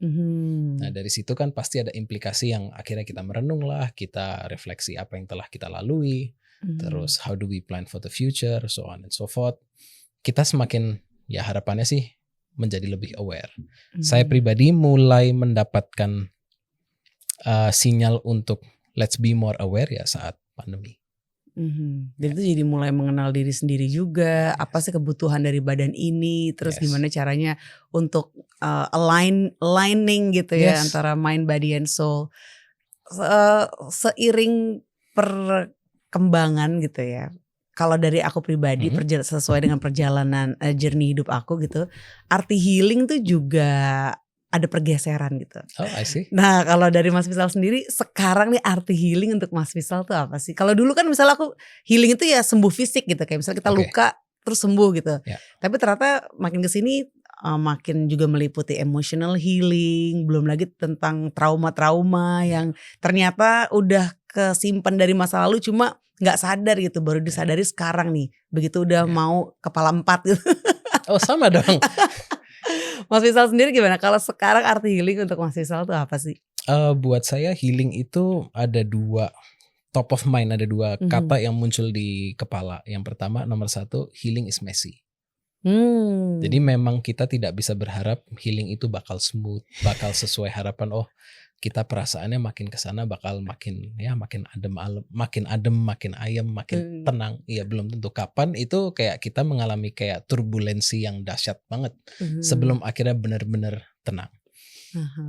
Nah dari situ kan pasti ada implikasi yang akhirnya kita merenung lah, kita refleksi apa yang telah kita lalui, terus how do we plan for the future, so on and so forth. Kita semakin, ya harapannya sih menjadi lebih aware. Saya pribadi mulai mendapatkan sinyal untuk let's be more aware ya saat pandemi. Dan itu jadi mulai mengenal diri sendiri juga, apa sih kebutuhan dari badan ini, terus gimana caranya untuk aligning gitu ya antara mind, body, and soul. Seiring perkembangan gitu ya. Kalau dari aku pribadi sesuai dengan perjalanan journey hidup aku gitu, arti healing tuh juga ada pergeseran gitu. Oh, I see. Nah, kalau dari Mas Fisal sendiri, sekarang nih arti healing untuk Mas Fisal tuh apa sih? Kalau dulu kan misalnya aku healing itu ya sembuh fisik gitu, kayak misalnya kita luka terus sembuh gitu. Tapi ternyata makin kesini makin juga meliputi emotional healing, belum lagi tentang trauma-trauma yang ternyata udah kesimpan dari masa lalu cuma nggak sadar gitu, baru disadari sekarang nih, begitu udah mau kepala 4 gitu. Oh sama dong. Mas Fisal sendiri gimana? Kalau sekarang arti healing untuk Mas Fisal itu apa sih? Buat saya healing itu ada dua, top of mind, ada dua kata yang muncul di kepala. Yang pertama, nomor 1, healing is messy. Jadi memang kita tidak bisa berharap healing itu bakal smooth, bakal sesuai harapan. Oh kita perasaannya makin kesana bakal makin adem, makin ayem, makin tenang. Iya belum tentu. Kapan itu kayak kita mengalami kayak turbulensi yang dahsyat banget sebelum akhirnya benar-benar tenang.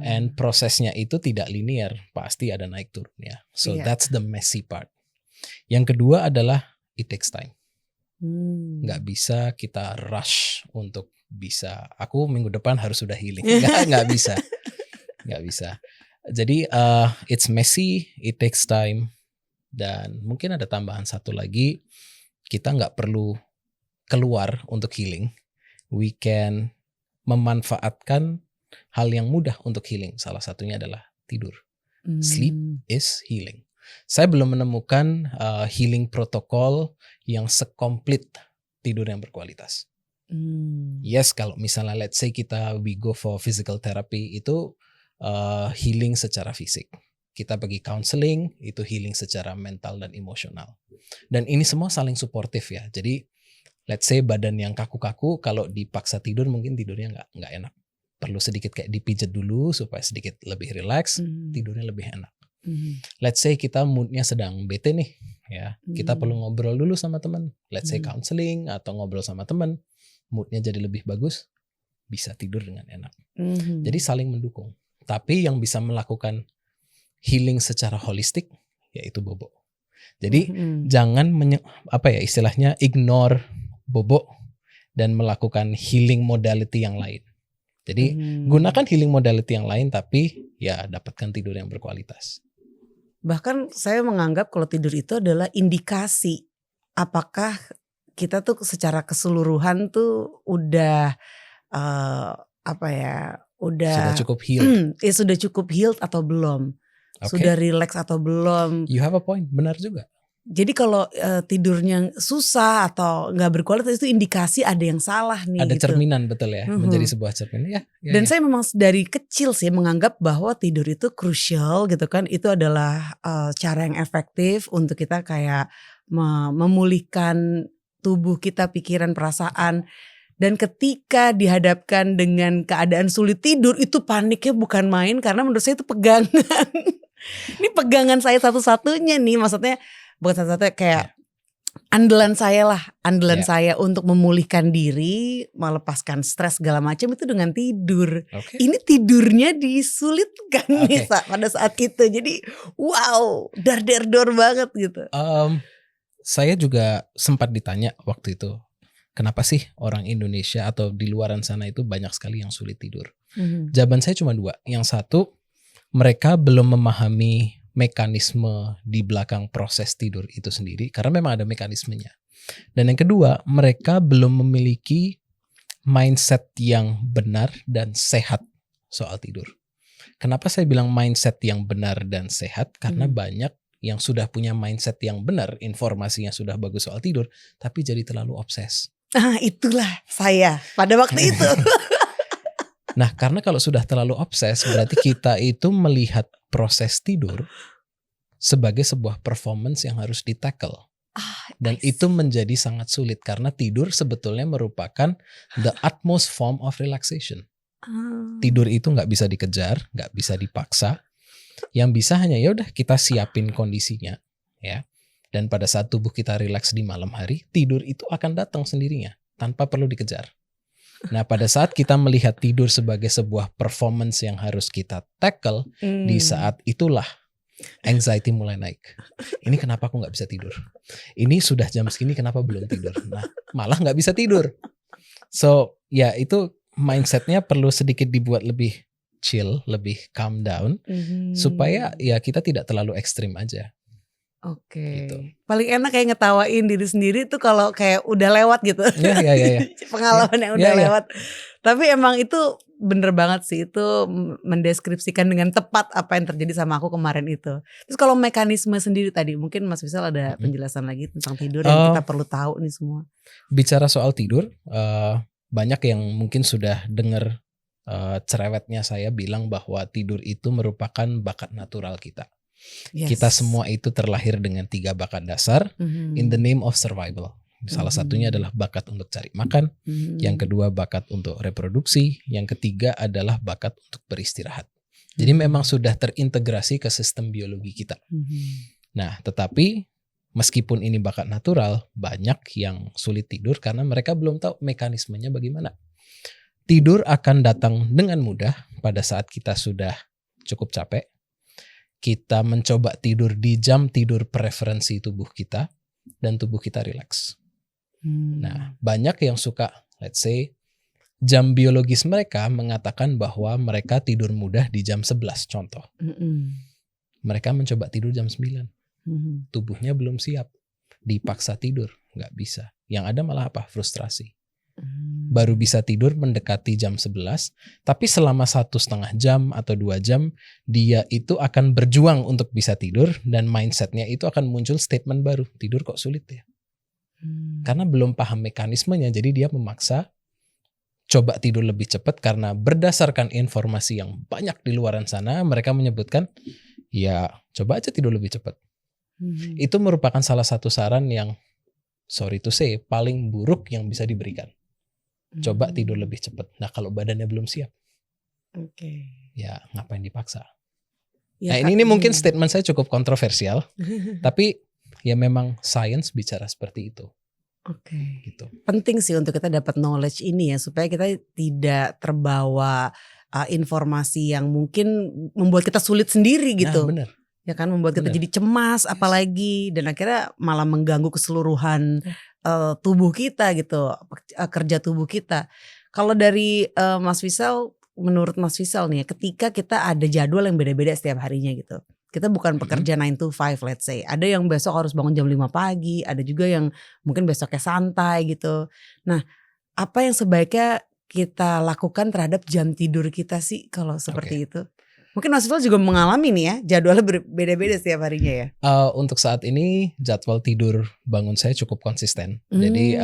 And prosesnya itu tidak linear, pasti ada naik turunnya. So that's the messy part. Yang kedua adalah it takes time. Nggak bisa kita rush untuk bisa. Aku minggu depan harus sudah healing. Nggak bisa. Nggak bisa. Jadi it's messy, it takes time, dan mungkin ada tambahan satu lagi, kita nggak perlu keluar untuk healing. We can memanfaatkan hal yang mudah untuk healing. Salah satunya adalah tidur. Sleep is healing. Saya belum menemukan healing protokol yang sekomplit tidur yang berkualitas. Yes, kalau misalnya let's say we go for physical therapy, itu healing secara fisik. Kita pergi counseling, itu healing secara mental dan emosional. Dan ini semua saling suportif ya. Jadi let's say badan yang kaku-kaku, kalau dipaksa tidur mungkin tidurnya nggak enak. Perlu sedikit kayak dipijat dulu supaya sedikit lebih relax, tidurnya lebih enak. Let's say kita moodnya sedang bete nih, ya kita perlu ngobrol dulu sama teman. Let's say counseling atau ngobrol sama teman, moodnya jadi lebih bagus, bisa tidur dengan enak. Jadi saling mendukung. Tapi yang bisa melakukan healing secara holistik yaitu bobo. Jadi jangan istilahnya ignore bobo dan melakukan healing modality yang lain. Jadi gunakan healing modality yang lain tapi ya dapatkan tidur yang berkualitas. Bahkan saya menganggap kalau tidur itu adalah indikasi apakah kita tuh secara keseluruhan tuh udah sudah cukup healed. Sudah cukup healed atau belum? Sudah relax atau belum? You have a point, benar juga. Jadi kalau tidurnya susah atau nggak berkualitas itu indikasi ada yang salah nih. Ada gitu. Cerminan betul ya, menjadi sebuah cerminan. Dan saya memang dari kecil sih menganggap bahwa tidur itu crucial gitu kan. Itu adalah cara yang efektif untuk kita kayak memulihkan tubuh kita, pikiran, perasaan. Dan ketika dihadapkan dengan keadaan sulit tidur, itu paniknya bukan main karena menurut saya itu pegangan. Ini pegangan saya satu-satunya nih, maksudnya bukan satu-satunya kayak andalan saya lah, saya untuk memulihkan diri, melepaskan stres segala macam itu dengan tidur. Ini tidurnya disulitkan nih pada saat itu, jadi wow, dar-der-dor banget gitu. Saya juga sempat ditanya waktu itu, kenapa sih orang Indonesia atau di luaran sana itu banyak sekali yang sulit tidur? Jawaban saya cuma 2. Yang satu, mereka belum memahami mekanisme di belakang proses tidur itu sendiri, karena memang ada mekanismenya. Dan yang kedua, mereka belum memiliki mindset yang benar dan sehat soal tidur. Kenapa saya bilang mindset yang benar dan sehat? Karena banyak yang sudah punya mindset yang benar, informasinya sudah bagus soal tidur, tapi jadi terlalu obses. Itulah saya pada waktu itu. Nah, karena kalau sudah terlalu obses, berarti kita itu melihat proses tidur sebagai sebuah performance yang harus di-tackle. Dan itu menjadi sangat sulit karena tidur sebetulnya merupakan the utmost form of relaxation. Tidur itu nggak bisa dikejar, nggak bisa dipaksa. Yang bisa hanya ya udah kita siapin kondisinya, ya. Dan pada saat tubuh kita rileks di malam hari, tidur itu akan datang sendirinya tanpa perlu dikejar. Nah, pada saat kita melihat tidur sebagai sebuah performance yang harus kita tackle, di saat itulah anxiety mulai naik. Ini kenapa aku nggak bisa tidur? Ini sudah jam segini kenapa belum tidur? Nah, malah nggak bisa tidur. So, ya itu mindsetnya perlu sedikit dibuat lebih chill, lebih calm down, supaya ya kita tidak terlalu ekstrim aja. Oke. Gitu. Paling enak kayak ngetawain diri sendiri tuh kalau kayak udah lewat gitu. Ya. Pengalaman yang udah lewat. Tapi emang itu bener banget sih, itu mendeskripsikan dengan tepat apa yang terjadi sama aku kemarin itu. Terus kalau mekanisme sendiri tadi, mungkin Mas Wisal ada penjelasan lagi tentang tidur yang kita perlu tahu nih semua. Bicara soal tidur, banyak yang mungkin sudah dengar cerewetnya saya bilang bahwa tidur itu merupakan bakat natural kita. Yes. Kita semua itu terlahir dengan 3 bakat dasar in the name of survival. Salah satunya adalah bakat untuk cari makan, yang kedua bakat untuk reproduksi, yang ketiga adalah bakat untuk beristirahat. Jadi memang sudah terintegrasi ke sistem biologi kita. Nah, tetapi meskipun ini bakat natural, banyak yang sulit tidur karena mereka belum tahu mekanismenya bagaimana. Tidur akan datang dengan mudah pada saat kita sudah cukup capek. Kita mencoba tidur di jam tidur preferensi tubuh kita dan tubuh kita rileks. Nah, banyak yang suka, let's say, jam biologis mereka mengatakan bahwa mereka tidur mudah di jam 11 contoh. Mereka mencoba tidur jam 9. Tubuhnya belum siap. Dipaksa tidur, nggak bisa. Yang ada malah apa? Frustrasi. Baru bisa tidur mendekati jam 11, tapi selama 1,5 jam atau 2 jam, dia itu akan berjuang untuk bisa tidur dan mindsetnya itu akan muncul statement baru, tidur kok sulit ya. Karena belum paham mekanismenya, jadi dia memaksa coba tidur lebih cepat karena berdasarkan informasi yang banyak di luaran sana, mereka menyebutkan, ya coba aja tidur lebih cepat. Itu merupakan salah satu saran yang, sorry to say, paling buruk yang bisa diberikan. Coba tidur lebih cepat. Nah, kalau badannya belum siap, ya ngapain dipaksa? Ya, nah, ini mungkin statement saya cukup kontroversial, tapi ya memang science bicara seperti itu. Gitu. Penting sih untuk kita dapat knowledge ini ya, supaya kita tidak terbawa informasi yang mungkin membuat kita sulit sendiri gitu. Nah, benar. Ya kan, membuat kita jadi cemas apalagi, dan akhirnya malah mengganggu keseluruhan tubuh kita gitu, kerja tubuh kita. Kalau dari Mas Wisal, menurut Mas Wisal nih, ketika kita ada jadwal yang beda-beda setiap harinya gitu. Kita bukan pekerja 9 to 5 let's say. Ada yang besok harus bangun jam 5 pagi, ada juga yang mungkin besoknya santai gitu. Nah, apa yang sebaiknya kita lakukan terhadap jam tidur kita sih kalau seperti itu? Mungkin Mas Wisal juga mengalami nih ya, jadwalnya berbeda-beda setiap harinya ya. Untuk saat ini jadwal tidur bangun saya cukup konsisten. Jadi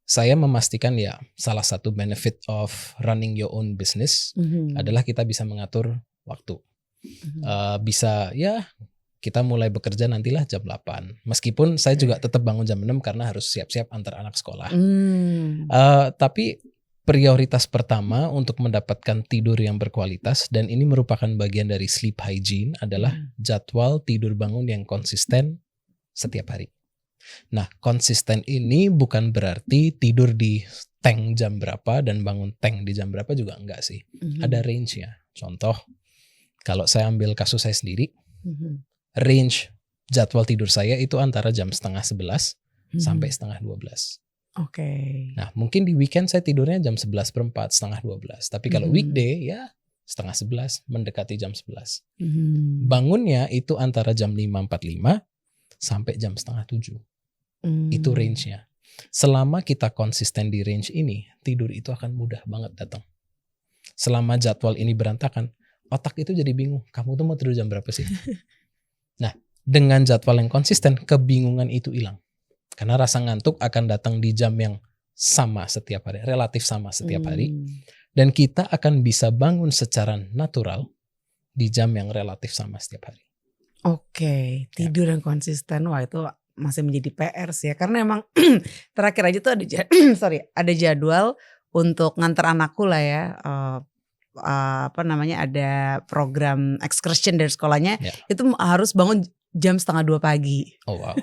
saya memastikan ya salah satu benefit of running your own business adalah kita bisa mengatur waktu. Bisa ya kita mulai bekerja nantilah jam 8. Meskipun saya juga tetap bangun jam 6 karena harus siap-siap antar anak sekolah. Tapi prioritas pertama untuk mendapatkan tidur yang berkualitas, dan ini merupakan bagian dari sleep hygiene, adalah jadwal tidur bangun yang konsisten setiap hari. Nah, konsisten ini bukan berarti tidur di tank jam berapa dan bangun tank di jam berapa, juga enggak sih. Ada range-nya. Contoh, kalau saya ambil kasus saya sendiri, range jadwal tidur saya itu antara jam 10:30 sampai 11:30. Nah, mungkin di weekend saya tidurnya jam 11:15, 11:30. Tapi kalau weekday ya 10:30 mendekati jam 11. Bangunnya itu antara jam 5:45 sampai jam 6:30. Itu range-nya. Selama kita konsisten di range ini, tidur itu akan mudah banget datang. Selama jadwal ini berantakan, otak itu jadi bingung. Kamu tuh mau tidur jam berapa sih? Nah, dengan jadwal yang konsisten, kebingungan itu hilang. Karena rasa ngantuk akan datang di jam yang sama setiap hari, relatif sama setiap hari. Dan kita akan bisa bangun secara natural di jam yang relatif sama setiap hari. Oke, tidur yang konsisten, wah itu masih menjadi PR sih ya. Karena emang terakhir aja tuh ada jadwal untuk nganter anakku lah ya. Ada program excursion dari sekolahnya, itu harus bangun jam 1:30 pagi. Oh wow.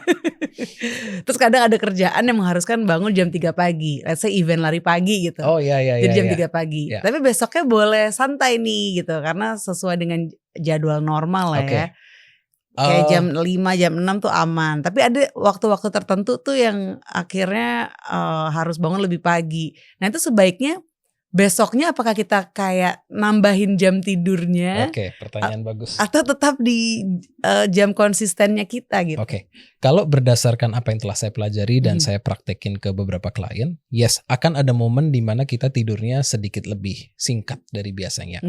Terus kadang ada kerjaan yang mengharuskan bangun jam 3 pagi. Let's say event lari pagi gitu. Oh iya. Jadi jam 3 pagi. Tapi besoknya boleh santai nih gitu. Karena sesuai dengan jadwal normal lah ya. Kayak jam 5, jam 6 tuh aman. Tapi ada waktu-waktu tertentu tuh yang akhirnya harus bangun lebih pagi. Nah itu sebaiknya besoknya apakah kita kayak nambahin jam tidurnya? Oke, pertanyaan bagus. Atau tetap di jam konsistennya kita gitu? Oke, kalau berdasarkan apa yang telah saya pelajari dan saya praktekin ke beberapa klien, yes, akan ada momen di mana kita tidurnya sedikit lebih singkat dari biasanya.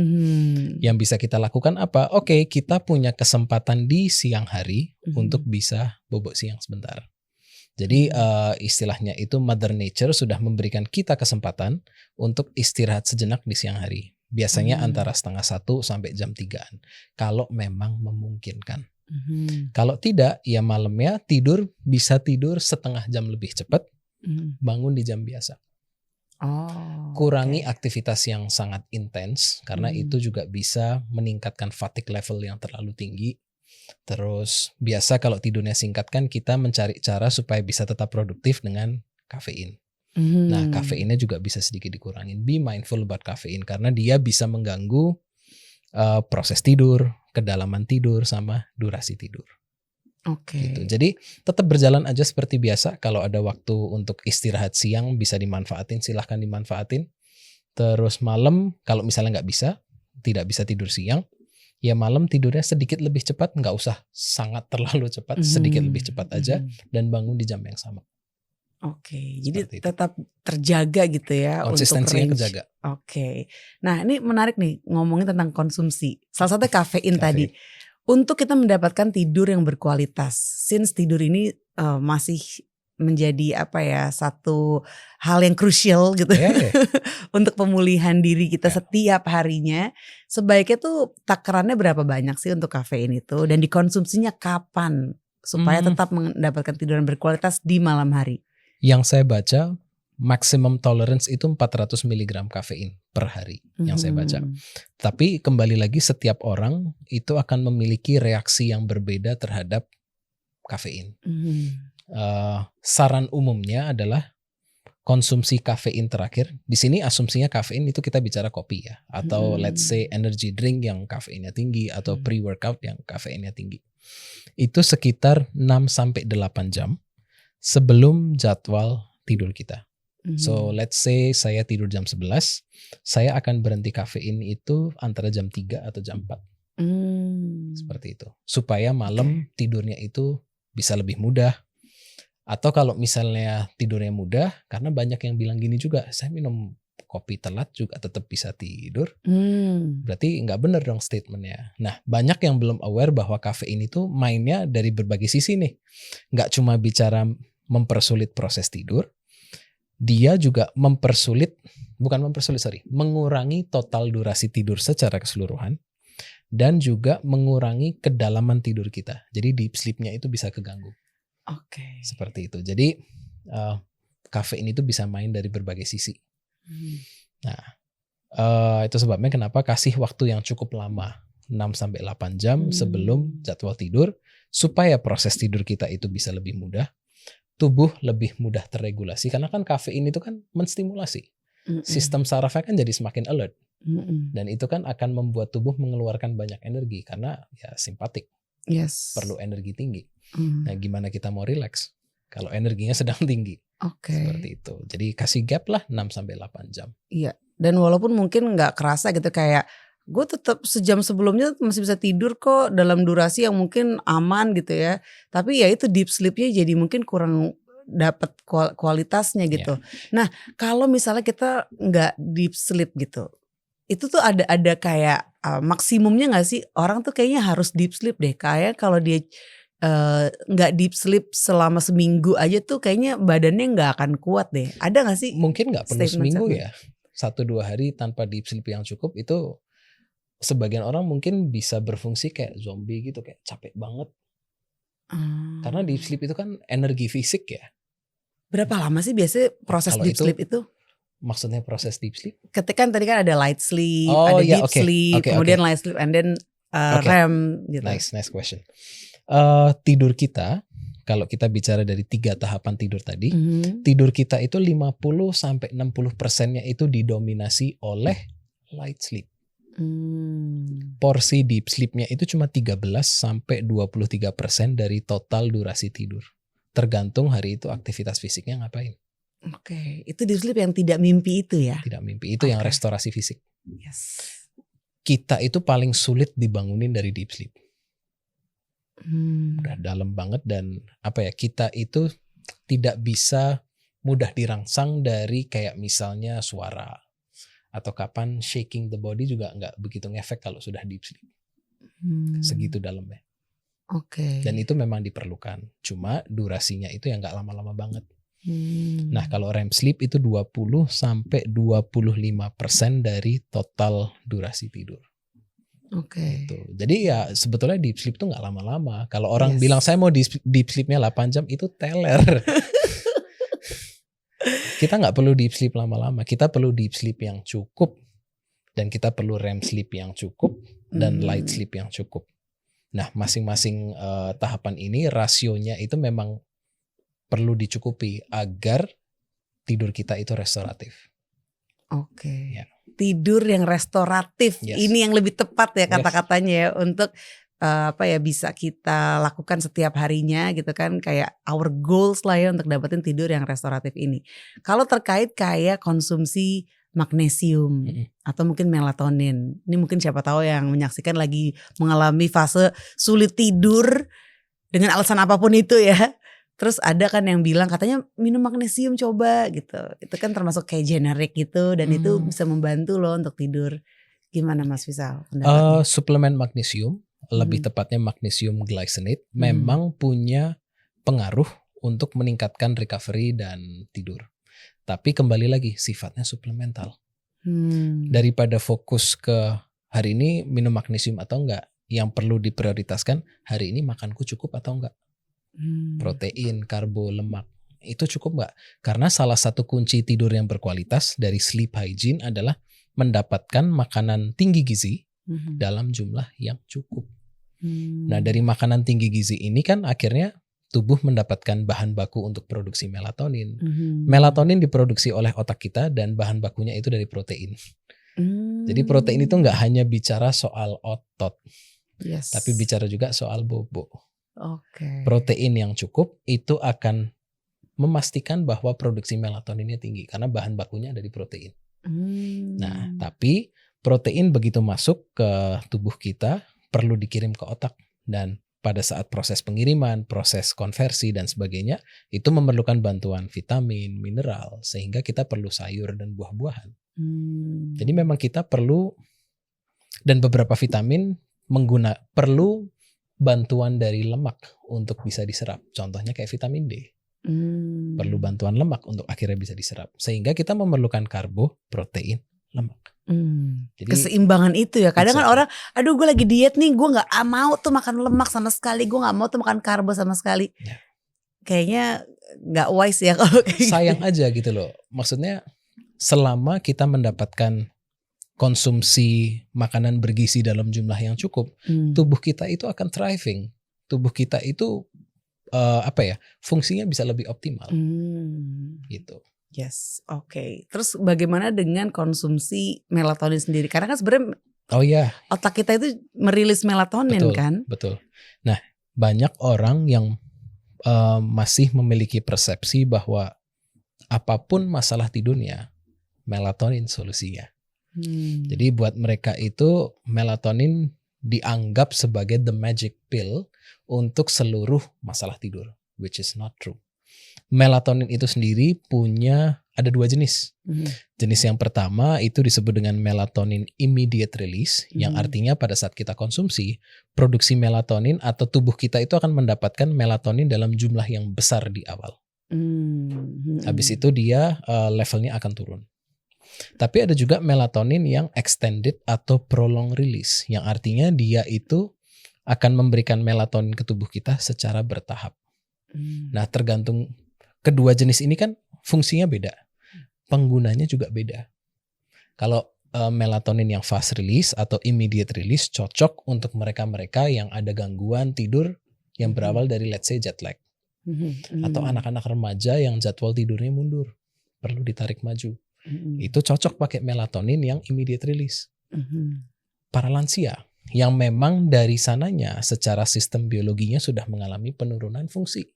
Yang bisa kita lakukan apa? Oke, kita punya kesempatan di siang hari untuk bisa bobok siang sebentar. Jadi istilahnya itu Mother Nature sudah memberikan kita kesempatan untuk istirahat sejenak di siang hari. Biasanya antara 12:30 sampai jam 3-an. Kalau memang memungkinkan. Kalau tidak, ya malamnya bisa tidur setengah jam lebih cepat, bangun di jam biasa. Kurangi aktivitas yang sangat intens, karena itu juga bisa meningkatkan fatigue level yang terlalu tinggi. Terus biasa kalau tidurnya singkat kan kita mencari cara supaya bisa tetap produktif dengan kafein. Nah kafeinnya juga bisa sedikit dikurangin. Be mindful about kafein karena dia bisa mengganggu proses tidur, kedalaman tidur sama durasi tidur. Gitu. Jadi tetap berjalan aja seperti biasa. Kalau ada waktu untuk istirahat siang bisa dimanfaatin, silahkan dimanfaatin. Terus malam kalau misalnya tidak bisa tidur siang, ya malam tidurnya sedikit lebih cepat, nggak usah sangat terlalu cepat, sedikit lebih cepat aja dan bangun di jam yang sama. Jadi tetap terjaga gitu ya. Konsistensinya kejaga. Nah ini menarik nih ngomongin tentang konsumsi. Salah satu kafein tadi. Untuk kita mendapatkan tidur yang berkualitas. Since tidur ini masih menjadi satu hal yang krusial gitu untuk pemulihan diri kita setiap harinya. Sebaiknya tuh takarannya berapa banyak sih untuk kafein itu dan dikonsumsinya kapan supaya tetap mendapatkan tidur yang berkualitas di malam hari? Yang saya baca maximum tolerance itu 400 mg kafein per hari yang saya baca. Tapi kembali lagi setiap orang itu akan memiliki reaksi yang berbeda terhadap kafein. Saran umumnya adalah konsumsi kafein terakhir. Di sini asumsinya kafein itu kita bicara kopi ya, atau let's say energy drink yang kafeinnya tinggi atau pre-workout yang kafeinnya tinggi. Itu sekitar 6-8 jam sebelum jadwal tidur kita. So let's say saya tidur jam 11, saya akan berhenti kafein itu antara jam 3 atau jam 4. Seperti itu. Supaya malam tidurnya itu bisa lebih mudah. Atau kalau misalnya tidurnya mudah, karena banyak yang bilang gini juga, saya minum kopi telat juga tetap bisa tidur. Berarti nggak benar dong statementnya. Nah banyak yang belum aware bahwa kafein itu mainnya dari berbagai sisi nih. Nggak cuma bicara mempersulit proses tidur, dia juga mengurangi total durasi tidur secara keseluruhan dan juga mengurangi kedalaman tidur kita. Jadi deep sleep-nya itu bisa keganggu. Seperti itu. Jadi kafein itu bisa main dari berbagai sisi. Nah, itu sebabnya kenapa kasih waktu yang cukup lama, 6-8 jam sebelum jadwal tidur, supaya proses tidur kita itu bisa lebih mudah. Tubuh lebih mudah terregulasi karena kan kafein itu kan menstimulasi. Sistem sarafnya kan jadi semakin alert. Dan itu kan akan membuat tubuh mengeluarkan banyak energi karena ya simpatik. Perlu energi tinggi. Nah, gimana kita mau relax kalau energinya sedang tinggi? Seperti itu. Jadi kasih gap lah 6-8 jam. Iya. Dan walaupun mungkin nggak kerasa gitu kayak gue tetap sejam sebelumnya masih bisa tidur kok dalam durasi yang mungkin aman gitu ya. Tapi ya itu deep sleep-nya jadi mungkin kurang dapat kualitasnya gitu. Nah kalau misalnya kita nggak deep sleep gitu, itu tuh ada kayak maksimumnya nggak sih orang tuh kayaknya harus deep sleep deh. Kayak kalau dia nggak deep sleep selama seminggu aja tuh kayaknya badannya nggak akan kuat deh. Ada nggak sih? Mungkin nggak perlu seminggu statement-statement? ya. 1-2 hari tanpa deep sleep yang cukup itu sebagian orang mungkin bisa berfungsi kayak zombie gitu, kayak capek banget. Karena deep sleep itu kan energi fisik ya. Berapa lama sih biasanya proses Kalau deep itu sleep itu? maksudnya proses deep sleep? Ketika tadi kan ada light sleep, Oh ada ya, deep oke. sleep, Oke, kemudian oke. light sleep, and then Oke. REM gitu. Nice question. Tidur kita, kalau kita bicara dari 3 tahapan tidur tadi, tidur kita itu 50-60%-nya itu didominasi oleh light sleep. Porsi deep sleep-nya itu cuma 13-23% dari total durasi tidur. Tergantung hari itu aktivitas fisiknya ngapain. Oke, itu deep sleep yang tidak mimpi itu ya? Tidak mimpi, itu yang Oke. restorasi fisik. Yes. Kita itu paling sulit dibangunin dari deep sleep. Udah dalam banget dan kita itu tidak bisa mudah dirangsang dari kayak misalnya suara atau kapan shaking the body juga nggak begitu ngefek kalau sudah deep sleep. Segitu dalamnya. Oke. Dan itu memang diperlukan. Cuma durasinya itu yang nggak lama-lama banget. Nah kalau REM sleep itu 20-25% dari total durasi tidur. Oke. Gitu. Jadi ya sebetulnya deep sleep tuh nggak lama-lama. Kalau orang Yes. bilang saya mau deep sleepnya 8 jam itu teler. Kita nggak perlu deep sleep lama-lama. Kita perlu deep sleep yang cukup dan kita perlu REM sleep yang cukup dan light sleep yang cukup. Nah masing-masing tahapan ini rasionya itu memang perlu dicukupi agar tidur kita itu restoratif. Oke. Ya. Tidur yang restoratif. Yes. Ini yang lebih tepat ya Yes. kata-katanya ya untuk bisa kita lakukan setiap harinya gitu kan, kayak our goals lah ya untuk dapetin tidur yang restoratif ini. Kalau terkait kayak konsumsi magnesium atau mungkin melatonin. Ini mungkin siapa tahu yang menyaksikan lagi mengalami fase sulit tidur dengan alasan apapun itu ya. Terus ada kan yang bilang katanya minum magnesium coba gitu. Itu kan termasuk kayak generik gitu dan itu bisa membantu loh untuk tidur. Gimana Mas Fisal pendapatnya? Suplemen magnesium, lebih tepatnya magnesium glycinate, memang punya pengaruh untuk meningkatkan recovery dan tidur. Tapi kembali lagi sifatnya suplemental. Daripada fokus ke hari ini minum magnesium atau enggak, yang perlu diprioritaskan hari ini makanku cukup atau enggak. Protein, karbo, lemak itu cukup nggak? Karena salah satu kunci tidur yang berkualitas dari sleep hygiene adalah mendapatkan makanan tinggi gizi dalam jumlah yang cukup. Nah dari makanan tinggi gizi ini kan akhirnya tubuh mendapatkan bahan baku untuk produksi melatonin. Melatonin diproduksi oleh otak kita dan bahan bakunya itu dari protein. Jadi protein itu nggak hanya bicara soal otot, Yes. tapi bicara juga soal bobo. Oke. Protein yang cukup itu akan memastikan bahwa produksi melatoninnya tinggi karena bahan bakunya dari protein. Nah, tapi protein begitu masuk ke tubuh kita perlu dikirim ke otak dan pada saat proses pengiriman, proses konversi dan sebagainya itu memerlukan bantuan vitamin, mineral sehingga kita perlu sayur dan buah-buahan. Jadi memang kita perlu dan beberapa vitamin perlu bantuan dari lemak untuk bisa diserap. Contohnya kayak vitamin D. Perlu bantuan lemak untuk akhirnya bisa diserap. Sehingga kita memerlukan karbo, protein, lemak. Jadi, keseimbangan itu ya. Kadang kan exactly. orang, aduh gue lagi diet nih, gue gak mau tuh makan lemak sama sekali. Gue gak mau tuh makan karbo sama sekali. Ya. Kayaknya gak wise ya kalau kayak sayang gitu. aja gitu loh. Maksudnya selama kita mendapatkan konsumsi makanan bergizi dalam jumlah yang cukup, tubuh kita itu akan thriving. Tubuh kita itu fungsinya bisa lebih optimal. Gitu. Yes, oke. Terus bagaimana dengan konsumsi melatonin sendiri? Karena kan sebenarnya otak kita itu merilis melatonin kan? Betul. Nah, banyak orang yang masih memiliki persepsi bahwa apapun masalah tidurnya, melatonin solusinya. Jadi buat mereka itu melatonin dianggap sebagai the magic pill untuk seluruh masalah tidur, which is not true. Melatonin itu sendiri punya ada 2 jenis. Jenis yang pertama itu disebut dengan melatonin immediate release, yang artinya pada saat kita konsumsi, produksi melatonin atau tubuh kita itu akan mendapatkan melatonin dalam jumlah yang besar di awal. Habis itu dia levelnya akan turun. Tapi ada juga melatonin yang extended atau prolonged release, yang artinya dia itu akan memberikan melatonin ke tubuh kita secara bertahap. Nah, tergantung kedua jenis ini kan fungsinya beda. Penggunanya juga beda. Kalau melatonin yang fast release atau immediate release cocok untuk mereka-mereka yang ada gangguan tidur yang berawal dari let's say jet lag. Atau anak-anak remaja yang jadwal tidurnya mundur, perlu ditarik maju. Itu cocok pakai melatonin yang immediate release. Para lansia yang memang dari sananya secara sistem biologinya sudah mengalami penurunan fungsi.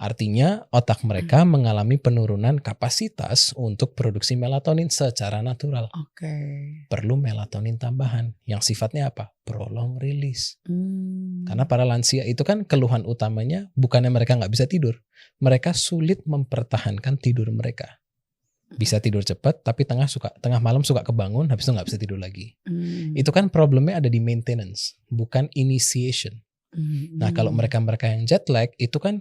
Artinya otak mereka mengalami penurunan kapasitas untuk produksi melatonin secara natural. Perlu melatonin tambahan yang sifatnya apa? Prolong release. Karena para lansia itu kan keluhan utamanya bukannya mereka nggak bisa tidur. Mereka sulit mempertahankan tidur mereka. Bisa tidur cepat tapi tengah malam suka kebangun, habis itu nggak bisa tidur lagi. Itu kan problemnya ada di maintenance, bukan initiation. Nah, kalau mereka yang jet lag itu kan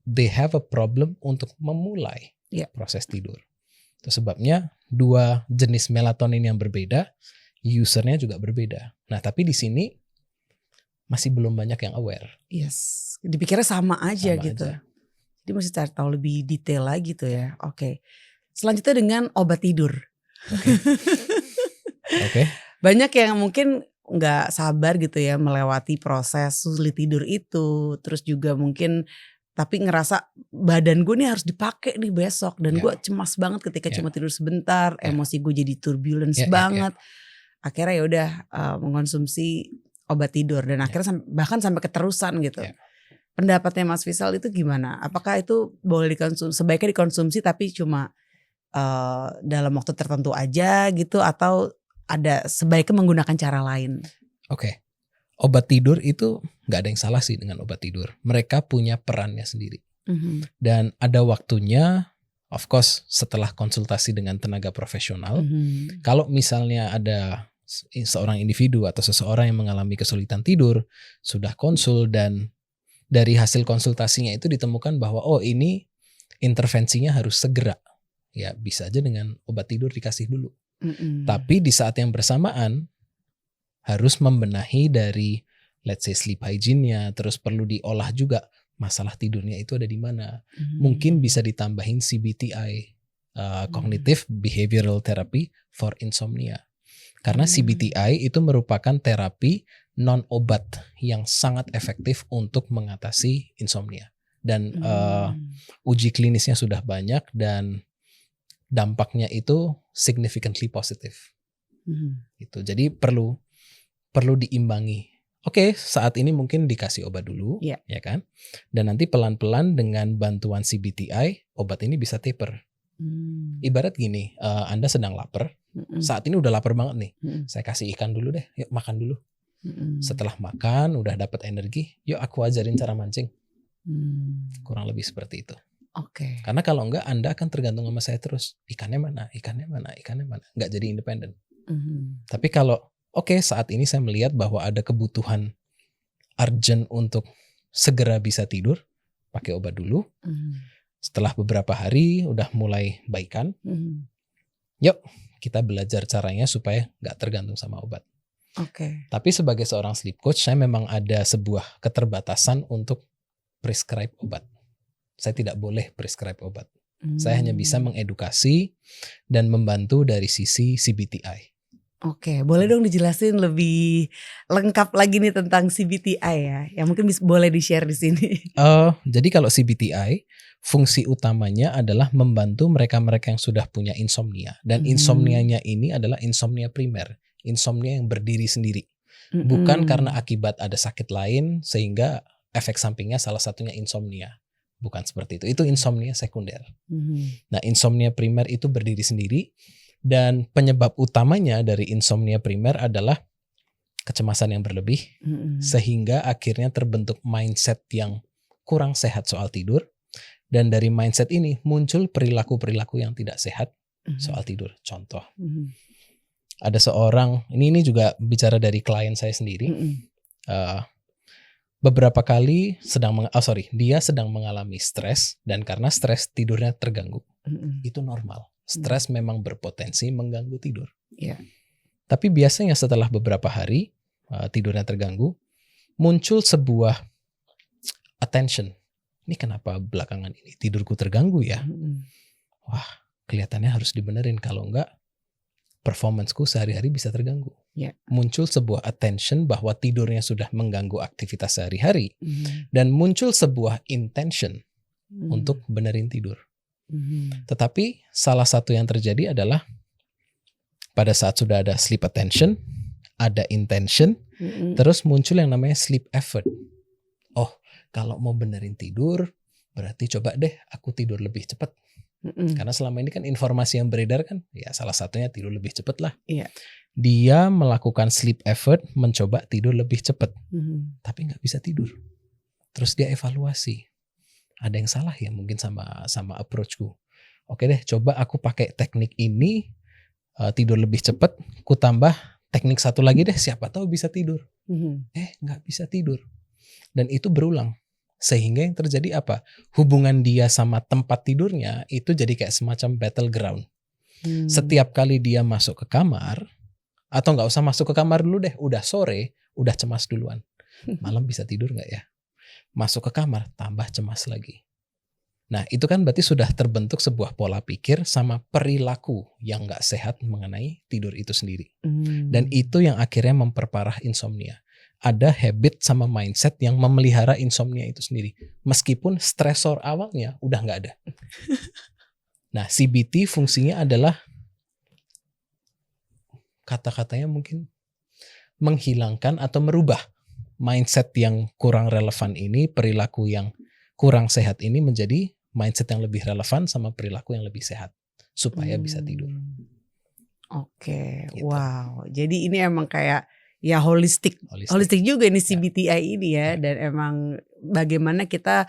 they have a problem untuk memulai proses tidur. Itu sebabnya 2 jenis melatonin yang berbeda, usernya juga berbeda. Nah, tapi di sini masih belum banyak yang aware. Yes, dipikirnya sama aja gitu. Jadi mesti cari tahu lebih detail lagi tuh ya. Oke. Selanjutnya dengan obat tidur. Oke. Banyak yang mungkin nggak sabar gitu ya melewati proses sulit tidur itu. Terus juga mungkin tapi ngerasa badan gue nih harus dipakai nih besok. Dan gue cemas banget ketika cuma tidur sebentar. Emosi gue jadi turbulence banget. Akhirnya ya udah mengonsumsi obat tidur. Dan akhirnya bahkan sampai keterusan gitu. Pendapatnya Mas Faisal itu gimana? Apakah itu boleh sebaiknya dikonsumsi tapi cuma dalam waktu tertentu aja gitu, atau ada sebaiknya menggunakan cara lain? Oke. Obat tidur itu gak ada yang salah sih dengan obat tidur. Mereka punya perannya sendiri. Dan ada waktunya, of course setelah konsultasi dengan tenaga profesional. Kalau misalnya ada seorang individu atau seseorang yang mengalami kesulitan tidur, sudah konsul dan dari hasil konsultasinya itu ditemukan bahwa ini intervensinya harus segera. Ya bisa aja dengan obat tidur dikasih dulu. Tapi di saat yang bersamaan harus membenahi dari let's say sleep hygiene-nya, terus perlu diolah juga masalah tidurnya itu ada di mana. Mungkin bisa ditambahin CBTI, Cognitive Behavioral Therapy for Insomnia. Karena CBTI itu merupakan terapi non obat yang sangat efektif untuk mengatasi insomnia. Dan uji klinisnya sudah banyak dan dampaknya itu significantly positif. Gitu. Jadi perlu diimbangi. Oke, saat ini mungkin dikasih obat dulu, ya kan? Dan nanti pelan-pelan dengan bantuan CBTI, obat ini bisa taper. Ibarat gini, Anda sedang lapar, saat ini udah lapar banget nih. Saya kasih ikan dulu deh, yuk makan dulu. Setelah makan, udah dapat energi, yuk aku ajarin cara mancing. Kurang lebih seperti itu. Karena kalau enggak Anda akan tergantung sama saya terus. Ikannya mana. Enggak jadi independen. Tapi kalau saat ini saya melihat bahwa ada kebutuhan urgent untuk segera bisa tidur, pakai obat dulu. Setelah beberapa hari udah mulai baikan, yuk kita belajar caranya supaya enggak tergantung sama obat. Tapi sebagai seorang sleep coach, saya memang ada sebuah keterbatasan untuk prescribe obat. Saya tidak boleh prescribe obat. Saya hanya bisa mengedukasi dan membantu dari sisi CBTI. Boleh dong dijelasin lebih lengkap lagi nih tentang CBTI ya, yang mungkin boleh di-share di sini. Jadi kalau CBTI, fungsi utamanya adalah membantu mereka-mereka yang sudah punya insomnia. Dan insomnianya ini adalah insomnia primer, insomnia yang berdiri sendiri. Bukan karena akibat ada sakit lain sehingga efek sampingnya salah satunya insomnia. Bukan seperti itu. Itu insomnia sekunder. Nah, insomnia primer itu berdiri sendiri dan penyebab utamanya dari insomnia primer adalah kecemasan yang berlebih sehingga akhirnya terbentuk mindset yang kurang sehat soal tidur Dan dari mindset ini muncul perilaku-perilaku yang tidak sehat soal tidur. Contoh, ada seorang, ini juga bicara dari klien saya sendiri. Beberapa kali dia sedang mengalami stres, dan karena stres tidurnya terganggu. Itu normal. Stres memang berpotensi mengganggu tidur. Tapi biasanya setelah beberapa hari tidurnya terganggu, muncul sebuah attention. Ini kenapa belakangan ini tidurku terganggu ya? Wah, kelihatannya harus dibenerin, kalau enggak performanceku sehari-hari bisa terganggu. Muncul sebuah attention bahwa tidurnya sudah mengganggu aktivitas sehari-hari, dan muncul sebuah intention untuk benerin tidur. Tetapi salah satu yang terjadi adalah pada saat sudah ada sleep attention, ada intention, terus muncul yang namanya sleep effort. Oh, kalau mau benerin tidur, berarti coba deh aku tidur lebih cepat. Karena selama ini kan informasi yang beredar kan, ya salah satunya tidur lebih cepat lah. Dia melakukan sleep effort, mencoba tidur lebih cepat, tapi nggak bisa tidur. Terus dia evaluasi, ada yang salah ya mungkin sama approachku. Oke deh, coba aku pakai teknik ini, tidur lebih cepat, ku tambah teknik satu lagi deh, siapa tahu bisa tidur. Nggak bisa tidur. Dan itu berulang. Sehingga yang terjadi apa? Hubungan dia sama tempat tidurnya itu jadi kayak semacam battleground. Setiap kali dia masuk ke kamar, atau nggak usah masuk ke kamar dulu deh, udah sore, udah cemas duluan. Malam bisa tidur nggak ya? Masuk ke kamar, tambah cemas lagi. Nah itu kan berarti sudah terbentuk sebuah pola pikir sama perilaku yang nggak sehat mengenai tidur itu sendiri. Dan itu yang akhirnya memperparah insomnia. Ada habit sama mindset yang memelihara insomnia itu sendiri. Meskipun stresor awalnya udah nggak ada. Nah CBT fungsinya adalah, kata-katanya mungkin menghilangkan atau merubah mindset yang kurang relevan ini, perilaku yang kurang sehat ini menjadi mindset yang lebih relevan sama perilaku yang lebih sehat. Supaya bisa tidur. Oke, Gitu. Wow. Jadi ini emang kayak ya holistik juga ini CBTI ini ya. Dan emang bagaimana kita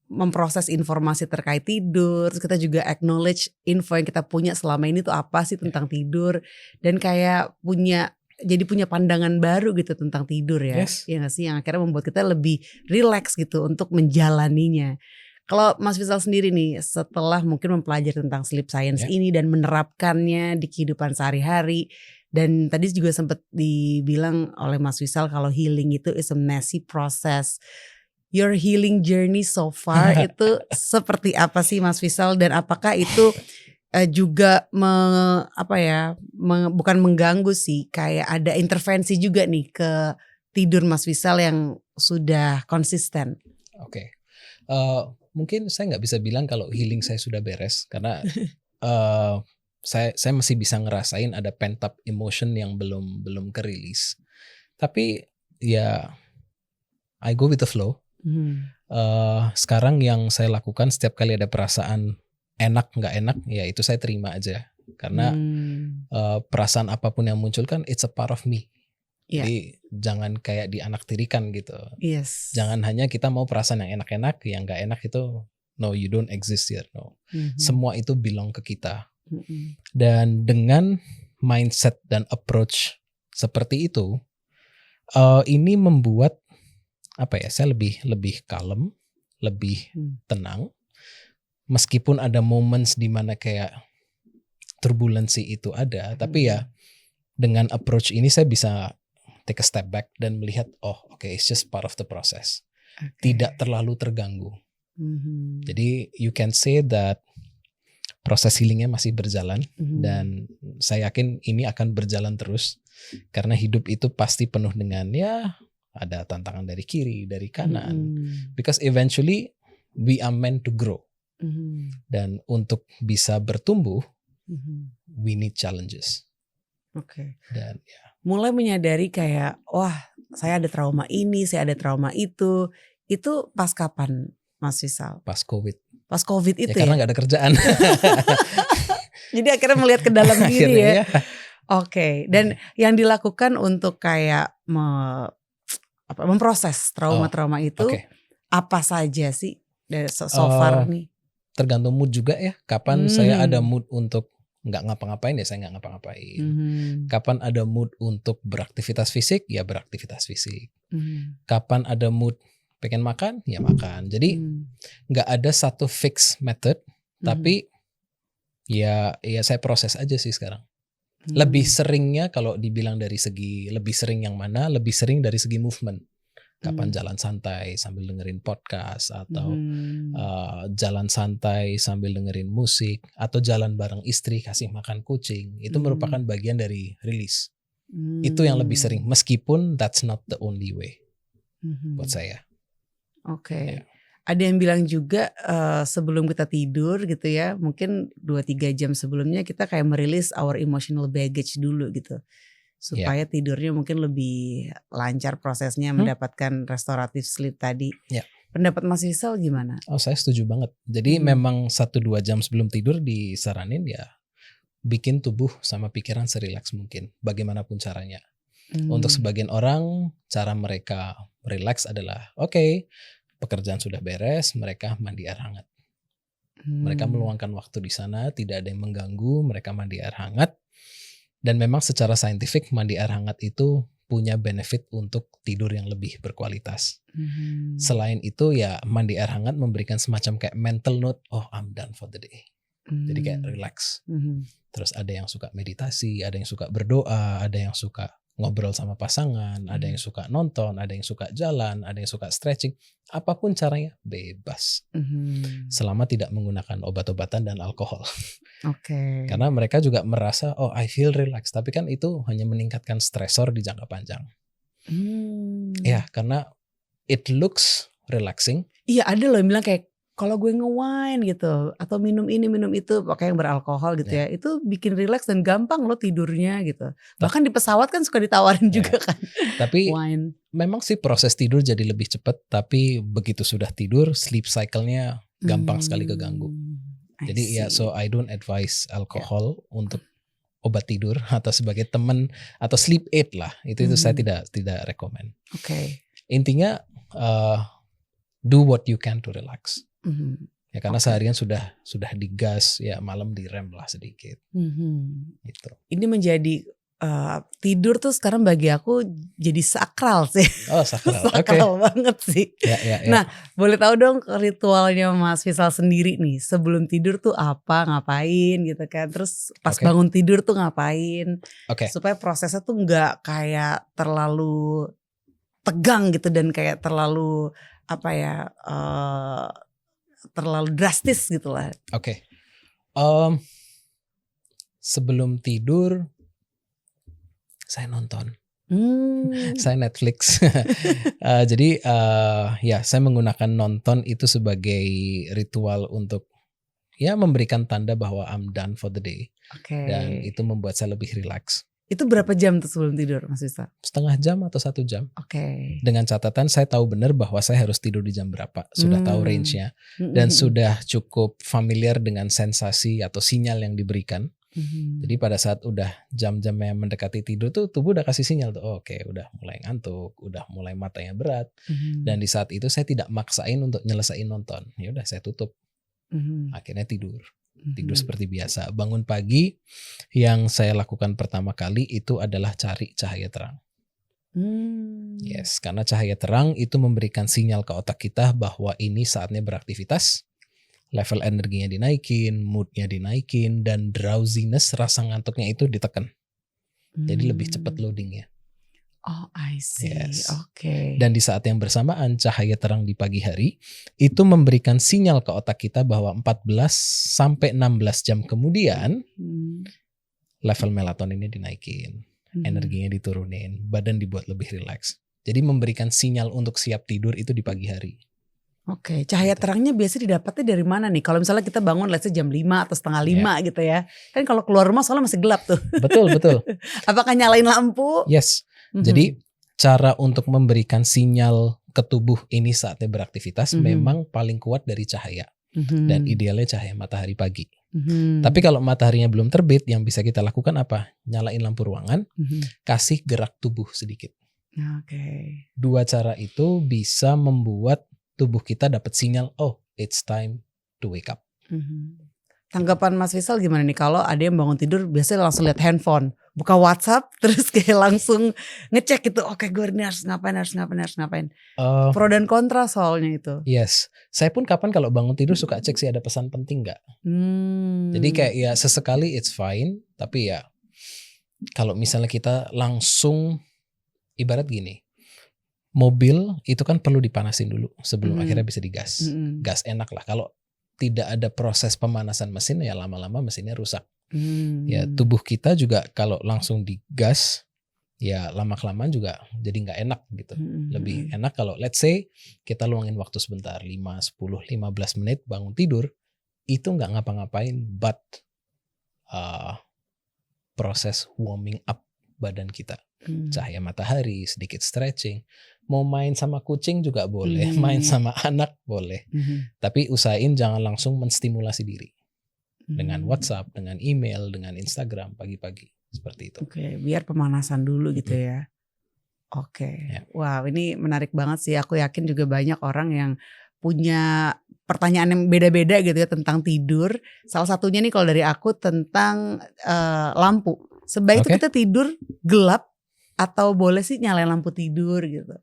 memproses informasi terkait tidur, terus kita juga acknowledge info yang kita punya selama ini tuh apa sih tentang tidur, dan kayak jadi punya pandangan baru gitu tentang tidur ya. Ya nggak sih, yang akhirnya membuat kita lebih relax gitu untuk menjalaninya. Kalau Mas Fisal sendiri nih, setelah mungkin mempelajari tentang sleep science ini dan menerapkannya di kehidupan sehari-hari, dan tadi juga sempat dibilang oleh Mas Fisal kalau healing itu is a messy process. Your healing journey so far itu seperti apa sih Mas Fisal, dan apakah itu juga bukan mengganggu sih, kayak ada intervensi juga nih ke tidur Mas Fisal yang sudah konsisten? Oke. Mungkin saya nggak bisa bilang kalau healing saya sudah beres, karena saya masih bisa ngerasain ada pent up emotion yang belum kerilis. Tapi ya I go with the flow. Sekarang yang saya lakukan setiap kali ada perasaan enak nggak enak, ya itu saya terima aja. Karena perasaan apapun yang muncul kan it's a part of me. Jadi jangan kayak dianaktirikan gitu. Jangan hanya kita mau perasaan yang enak-enak, yang nggak enak itu no, you don't exist here. No. Semua itu belong ke kita. Dan dengan mindset dan approach seperti itu, ini membuat saya lebih kalem, lebih tenang. Meskipun ada moments di mana kayak turbulensi itu ada, tapi ya dengan approach ini saya bisa take a step back dan melihat, it's just part of the process. Tidak terlalu terganggu. Jadi you can say that proses healingnya masih berjalan, dan saya yakin ini akan berjalan terus, karena hidup itu pasti penuh dengan ada tantangan dari kiri, dari kanan, because eventually we are meant to grow. Dan untuk bisa bertumbuh, we need challenges. Dan mulai menyadari kayak, saya ada trauma ini, saya ada trauma itu pas kapan Mas Fisal? Pas COVID. Pas COVID itu ya? Karena gak ada kerjaan. Jadi akhirnya melihat ke dalam diri ya. Dan yang dilakukan untuk kayak memproses trauma-trauma itu apa saja sih? dari so far nih? Tergantung mood juga ya. Kapan saya ada mood untuk nggak ngapa-ngapain ya saya nggak ngapa-ngapain. Kapan ada mood untuk beraktivitas fisik ya beraktivitas fisik. Kapan ada mood pengen makan ya makan. Jadi nggak ada satu fix method. Tapi ya saya proses aja sih sekarang. Lebih seringnya kalau dibilang dari segi lebih sering yang mana? Lebih sering dari segi movement. Kapan jalan santai sambil dengerin podcast atau jalan santai sambil dengerin musik atau jalan bareng istri kasih makan kucing, itu merupakan bagian dari rilis. Itu yang lebih sering meskipun that's not the only way buat saya. Oke. Ada yang bilang juga sebelum kita tidur gitu ya, mungkin 2-3 jam sebelumnya kita kayak merilis our emotional baggage dulu gitu. Supaya tidurnya mungkin lebih lancar prosesnya mendapatkan restoratif sleep tadi. Pendapat Mas Rizal gimana? Oh saya setuju banget. Jadi memang 1-2 jam sebelum tidur disaranin ya bikin tubuh sama pikiran serileks mungkin. Bagaimanapun caranya. Untuk sebagian orang cara mereka relax adalah pekerjaan sudah beres, mereka mandi air hangat. Mereka meluangkan waktu di sana, tidak ada yang mengganggu, mereka mandi air hangat. Dan memang secara saintifik mandi air hangat itu punya benefit untuk tidur yang lebih berkualitas. Selain itu ya mandi air hangat memberikan semacam kayak mental note, oh I'm done for the day. Jadi kayak relax. Terus ada yang suka meditasi, ada yang suka berdoa, ada yang suka ngobrol sama pasangan, ada yang suka nonton, ada yang suka jalan, ada yang suka stretching. Apapun caranya bebas. Selama tidak menggunakan obat-obatan dan alkohol. Karena mereka juga merasa I feel relax, tapi kan itu hanya meningkatkan stresor di jangka panjang. Ya, karena it looks relaxing. Iya, ada loh yang bilang kayak kalau gue nge-wine gitu atau minum ini minum itu pakai yang beralkohol gitu ya, itu bikin relax dan gampang loh tidurnya gitu. Bahkan di pesawat kan suka ditawarin juga kan. Tapi wine. Memang sih proses tidur jadi lebih cepat, tapi begitu sudah tidur sleep cycle-nya gampang sekali keganggu. Jadi so I don't advise alkohol untuk obat tidur atau sebagai teman atau sleep aid lah. Itu saya tidak rekomend. Intinya do what you can to relax. Ya karena seharian sudah digas ya, malam direm lah sedikit. Gitu. Ini menjadi tidur tuh sekarang bagi aku jadi sakral sih. Oh sakral. Sakral banget sih. Ya. Nah boleh tahu dong ritualnya Mas Rizal sendiri nih sebelum tidur tuh apa, ngapain gitu kan. Terus pas bangun tidur tuh ngapain. Supaya prosesnya tuh gak kayak terlalu tegang gitu dan kayak terlalu terlalu drastis gitu lah. Sebelum tidur saya nonton, saya Netflix. Jadi ya saya menggunakan nonton itu sebagai ritual untuk ya memberikan tanda bahwa I'm done for the day. Dan itu membuat saya lebih relax. Itu berapa jam tuh sebelum tidur Mas Rizal? Setengah jam atau 1 jam. Dengan catatan saya tahu benar bahwa saya harus tidur di jam berapa. Sudah tahu range-nya. Dan sudah cukup familiar dengan sensasi atau sinyal yang diberikan. Jadi pada saat udah jam-jam yang mendekati tidur tuh tubuh udah kasih sinyal tuh udah mulai ngantuk, udah mulai matanya berat. Dan di saat itu saya tidak maksain untuk nyelesain nonton. Ya udah saya tutup. Akhirnya tidur seperti biasa. Bangun pagi yang saya lakukan pertama kali itu adalah cari cahaya terang. Yes, karena cahaya terang itu memberikan sinyal ke otak kita bahwa ini saatnya beraktivitas. Level energinya dinaikin, moodnya dinaikin, dan drowsiness, rasa ngantuknya itu ditekan. Jadi lebih cepat loadingnya. Oh, I see. Yes. Dan di saat yang bersamaan cahaya terang di pagi hari itu memberikan sinyal ke otak kita bahwa 14-16 jam kemudian level melatoninnya dinaikin, energinya diturunin, badan dibuat lebih rileks. Jadi memberikan sinyal untuk siap tidur itu di pagi hari. Cahaya terangnya biasanya didapatnya dari mana nih? Kalau misalnya kita bangun let's say jam 5 atau setengah 5 gitu ya. Kan kalau keluar rumah soalnya masih gelap tuh. Betul. Apakah nyalain lampu? Yes. Jadi cara untuk memberikan sinyal ke tubuh ini saatnya beraktivitas memang paling kuat dari cahaya. Dan idealnya cahaya matahari pagi. Tapi kalau mataharinya belum terbit, yang bisa kita lakukan apa? Nyalain lampu ruangan, kasih gerak tubuh sedikit. Dua cara itu bisa membuat tubuh kita dapat sinyal, it's time to wake up. Tanggapan Mas Faisal gimana nih kalau ada yang bangun tidur biasanya langsung lihat handphone, buka WhatsApp terus kayak langsung ngecek gitu, oke gue ini harus ngapain. Pro dan kontra soalnya itu. Yes, saya pun kapan kalau bangun tidur suka cek sih ada pesan penting nggak. Jadi kayak ya sesekali it's fine, tapi ya kalau misalnya kita langsung ibarat gini, mobil itu kan perlu dipanasin dulu sebelum akhirnya bisa digas. Gas enak lah. Kalau tidak ada proses pemanasan mesin ya lama-lama mesinnya rusak. Ya tubuh kita juga kalau langsung digas ya lama-kelamaan juga jadi nggak enak gitu. Lebih enak kalau let's say kita luangin waktu sebentar 5, 10, 15 menit bangun tidur itu nggak ngapa-ngapain but proses warming up badan kita. Cahaya matahari, sedikit stretching. Mau main sama kucing juga boleh, main sama anak boleh. Tapi usahain jangan langsung menstimulasi diri. Dengan WhatsApp, dengan email, dengan Instagram pagi-pagi. Seperti itu. Oke, biar pemanasan dulu gitu ya. Oke. Ya. Wow, ini menarik banget sih. Aku yakin juga banyak orang yang punya pertanyaan yang beda-beda gitu ya tentang tidur. Salah satunya nih kalau dari aku tentang lampu. Sebaiknya kita tidur gelap atau boleh sih nyalain lampu tidur gitu?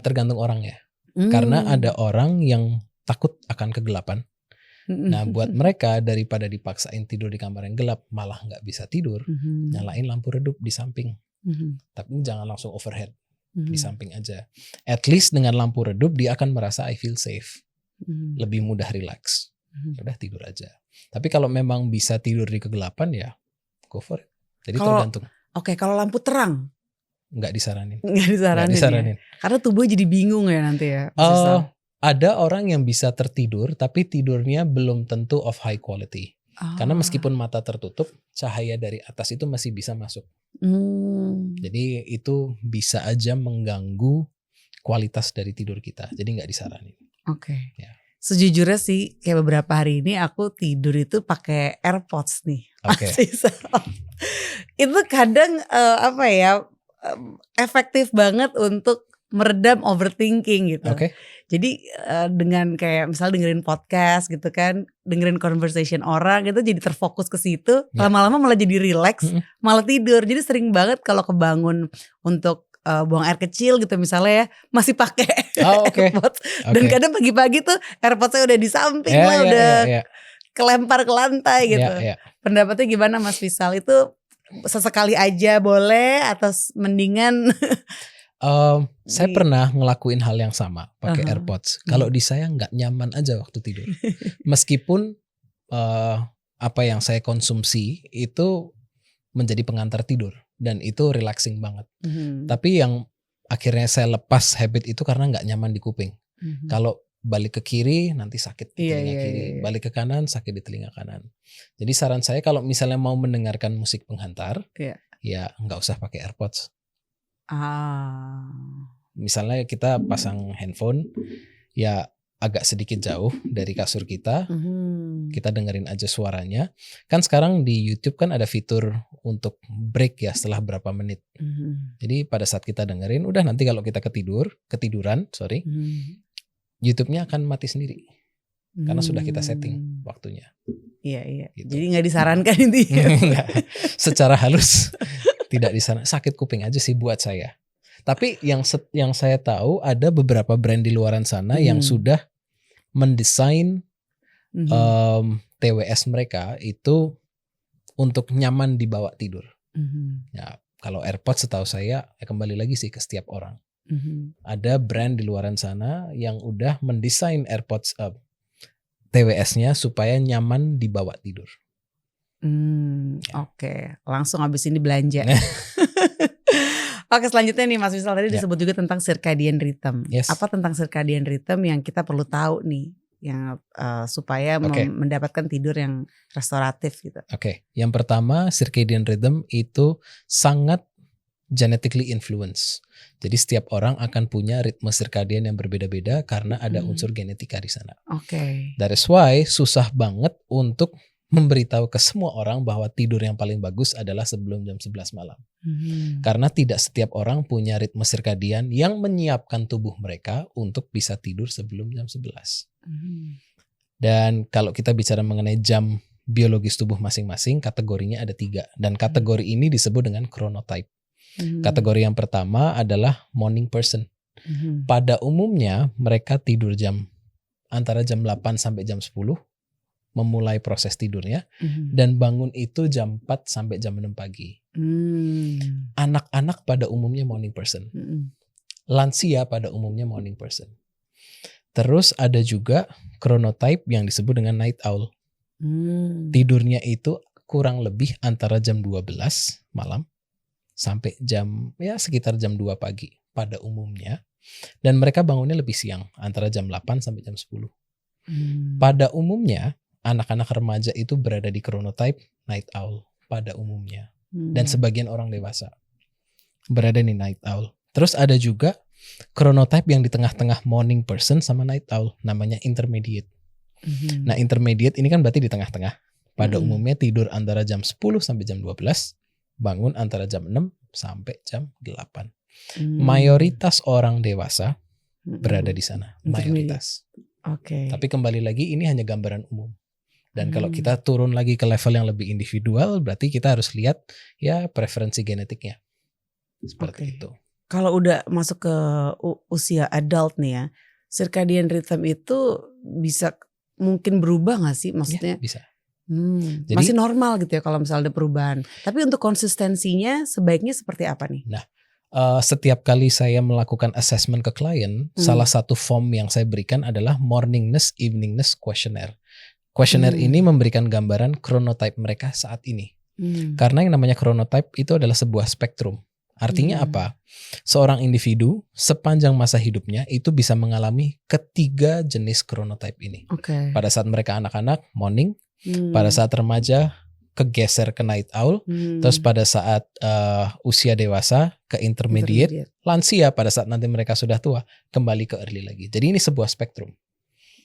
Tergantung orang ya. Karena ada orang yang takut akan kegelapan. Nah buat mereka daripada dipaksain tidur di kamar yang gelap malah nggak bisa tidur, nyalain lampu redup di samping. Tapi jangan langsung overhead, di samping aja. At least dengan lampu redup dia akan merasa I feel safe, lebih mudah relax. Udah tidur aja. Tapi kalau memang bisa tidur di kegelapan ya go for it. Jadi tergantung. Oke, kalau lampu terang? Nggak disaranin. Nggak disaranin. Ya? Karena tubuh jadi bingung ya nanti ya. Ada orang yang bisa tertidur tapi tidurnya belum tentu of high quality. Karena meskipun mata tertutup, cahaya dari atas itu masih bisa masuk. Jadi itu bisa aja mengganggu kualitas dari tidur kita. Jadi nggak disaranin. Oke. Ya. Sejujurnya sih kayak beberapa hari ini aku tidur itu pakai AirPods nih. Oke. Itu kadang efektif banget untuk meredam overthinking gitu. Jadi dengan kayak misalnya dengerin podcast gitu kan, dengerin conversation orang gitu jadi terfokus ke situ, lama-lama malah jadi relax, malah tidur. Jadi sering banget kalau kebangun untuk buang air kecil gitu misalnya ya, masih pakai AirPods. Dan kadang pagi-pagi tuh AirPods-nya udah di samping udah kelempar ke lantai gitu. Pendapatnya gimana Mas Faisal? Itu sesekali aja boleh atau mendingan? Saya pernah ngelakuin hal yang sama pakai AirPods. Kalau di saya nggak nyaman aja waktu tidur. Meskipun apa yang saya konsumsi itu menjadi pengantar tidur dan itu relaxing banget. Tapi yang akhirnya saya lepas habit itu karena nggak nyaman di kuping. Kalau balik ke kiri nanti sakit di telinga kiri, balik ke kanan sakit di telinga kanan. Jadi saran saya kalau misalnya mau mendengarkan musik penghantar, ya nggak usah pakai AirPods. Misalnya kita pasang handphone ya agak sedikit jauh dari kasur kita, kita dengerin aja suaranya. Kan sekarang di YouTube kan ada fitur untuk break ya setelah berapa menit. Jadi pada saat kita dengerin, udah nanti kalau kita ketiduran, YouTube-nya akan mati sendiri. Karena sudah kita setting waktunya. Iya. Gitu. Jadi nggak disarankan intinya. Secara halus. Tidak di sana, sakit kuping aja sih buat saya. Tapi yang saya tahu ada beberapa brand di luaran sana yang sudah mendesain TWS mereka itu untuk nyaman dibawa tidur. Ya, kalau AirPods setahu saya kembali lagi sih ke setiap orang. Ada brand di luaran sana yang udah mendesain AirPods TWS-nya supaya nyaman dibawa tidur. Oke, langsung habis ini belanja. Oke, selanjutnya nih Mas Faisal tadi disebut juga tentang circadian rhythm. Apa tentang circadian rhythm yang kita perlu tahu nih, yang supaya mendapatkan tidur yang restoratif gitu? Yang pertama circadian rhythm itu sangat genetically influence. Jadi setiap orang akan punya ritme circadian yang berbeda-beda karena ada unsur genetika di sana. That is why susah banget untuk memberitahu ke semua orang bahwa tidur yang paling bagus adalah sebelum jam 11 malam. Karena tidak setiap orang punya ritme sirkadian yang menyiapkan tubuh mereka untuk bisa tidur sebelum jam 11. Dan kalau kita bicara mengenai jam biologis tubuh masing-masing, kategorinya ada 3. Dan kategori ini disebut dengan chronotype. Kategori yang pertama adalah morning person. Pada umumnya mereka tidur antara jam 8 sampai jam 10, memulai proses tidurnya, dan bangun itu jam 4 sampai jam 6 pagi. Anak-anak pada umumnya morning person. Lansia pada umumnya morning person. Terus ada juga chronotype yang disebut dengan night owl. Tidurnya itu kurang lebih antara jam 12 malam sampai sekitar jam 2 pagi pada umumnya. Dan mereka bangunnya lebih siang, antara jam 8 sampai jam 10. Pada umumnya, anak-anak remaja itu berada di chronotype night owl pada umumnya. Dan sebagian orang dewasa berada di night owl. Terus ada juga chronotype yang di tengah-tengah morning person sama night owl, namanya intermediate. Nah, intermediate ini kan berarti di tengah-tengah. Pada umumnya tidur antara jam 10 sampai jam 12, bangun antara jam 6 sampai jam 8. Mayoritas orang dewasa berada di sana, mayoritas. Tapi kembali lagi ini hanya gambaran umum. Dan kalau kita turun lagi ke level yang lebih individual, berarti kita harus lihat ya preferensi genetiknya. Seperti itu. Kalau udah masuk ke usia adult nih ya, circadian rhythm itu bisa mungkin berubah gak sih? Maksudnya ya, bisa. Jadi, masih normal gitu ya kalau misalnya ada perubahan. Tapi untuk konsistensinya sebaiknya seperti apa nih? Nah, setiap kali saya melakukan assessment ke klien, salah satu form yang saya berikan adalah morningness, eveningness questionnaire. Questionnaire ini memberikan gambaran chronotype mereka saat ini. Karena yang namanya chronotype itu adalah sebuah spektrum. Artinya apa? Seorang individu sepanjang masa hidupnya itu bisa mengalami ketiga jenis chronotype ini. Pada saat mereka anak-anak, morning. Pada saat remaja, kegeser ke night owl. Terus pada saat usia dewasa, ke intermediate. Lansia pada saat nanti mereka sudah tua, kembali ke early lagi. Jadi ini sebuah spektrum.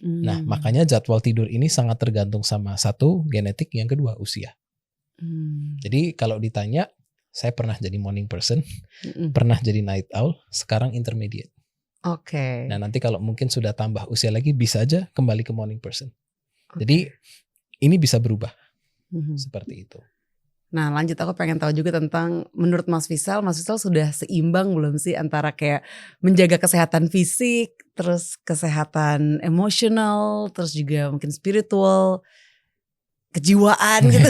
Nah, makanya jadwal tidur ini sangat tergantung sama satu, genetik, yang kedua, usia. Jadi kalau ditanya, saya pernah jadi morning person, pernah jadi night owl, sekarang intermediate. Nah, nanti kalau mungkin sudah tambah usia lagi, bisa aja kembali ke morning person. Jadi ini bisa berubah. Seperti itu. Nah, lanjut, aku pengen tahu juga tentang menurut Mas Fisal sudah seimbang belum sih antara kayak menjaga kesehatan fisik, terus kesehatan emosional, terus juga mungkin spiritual, kejiwaan gitu.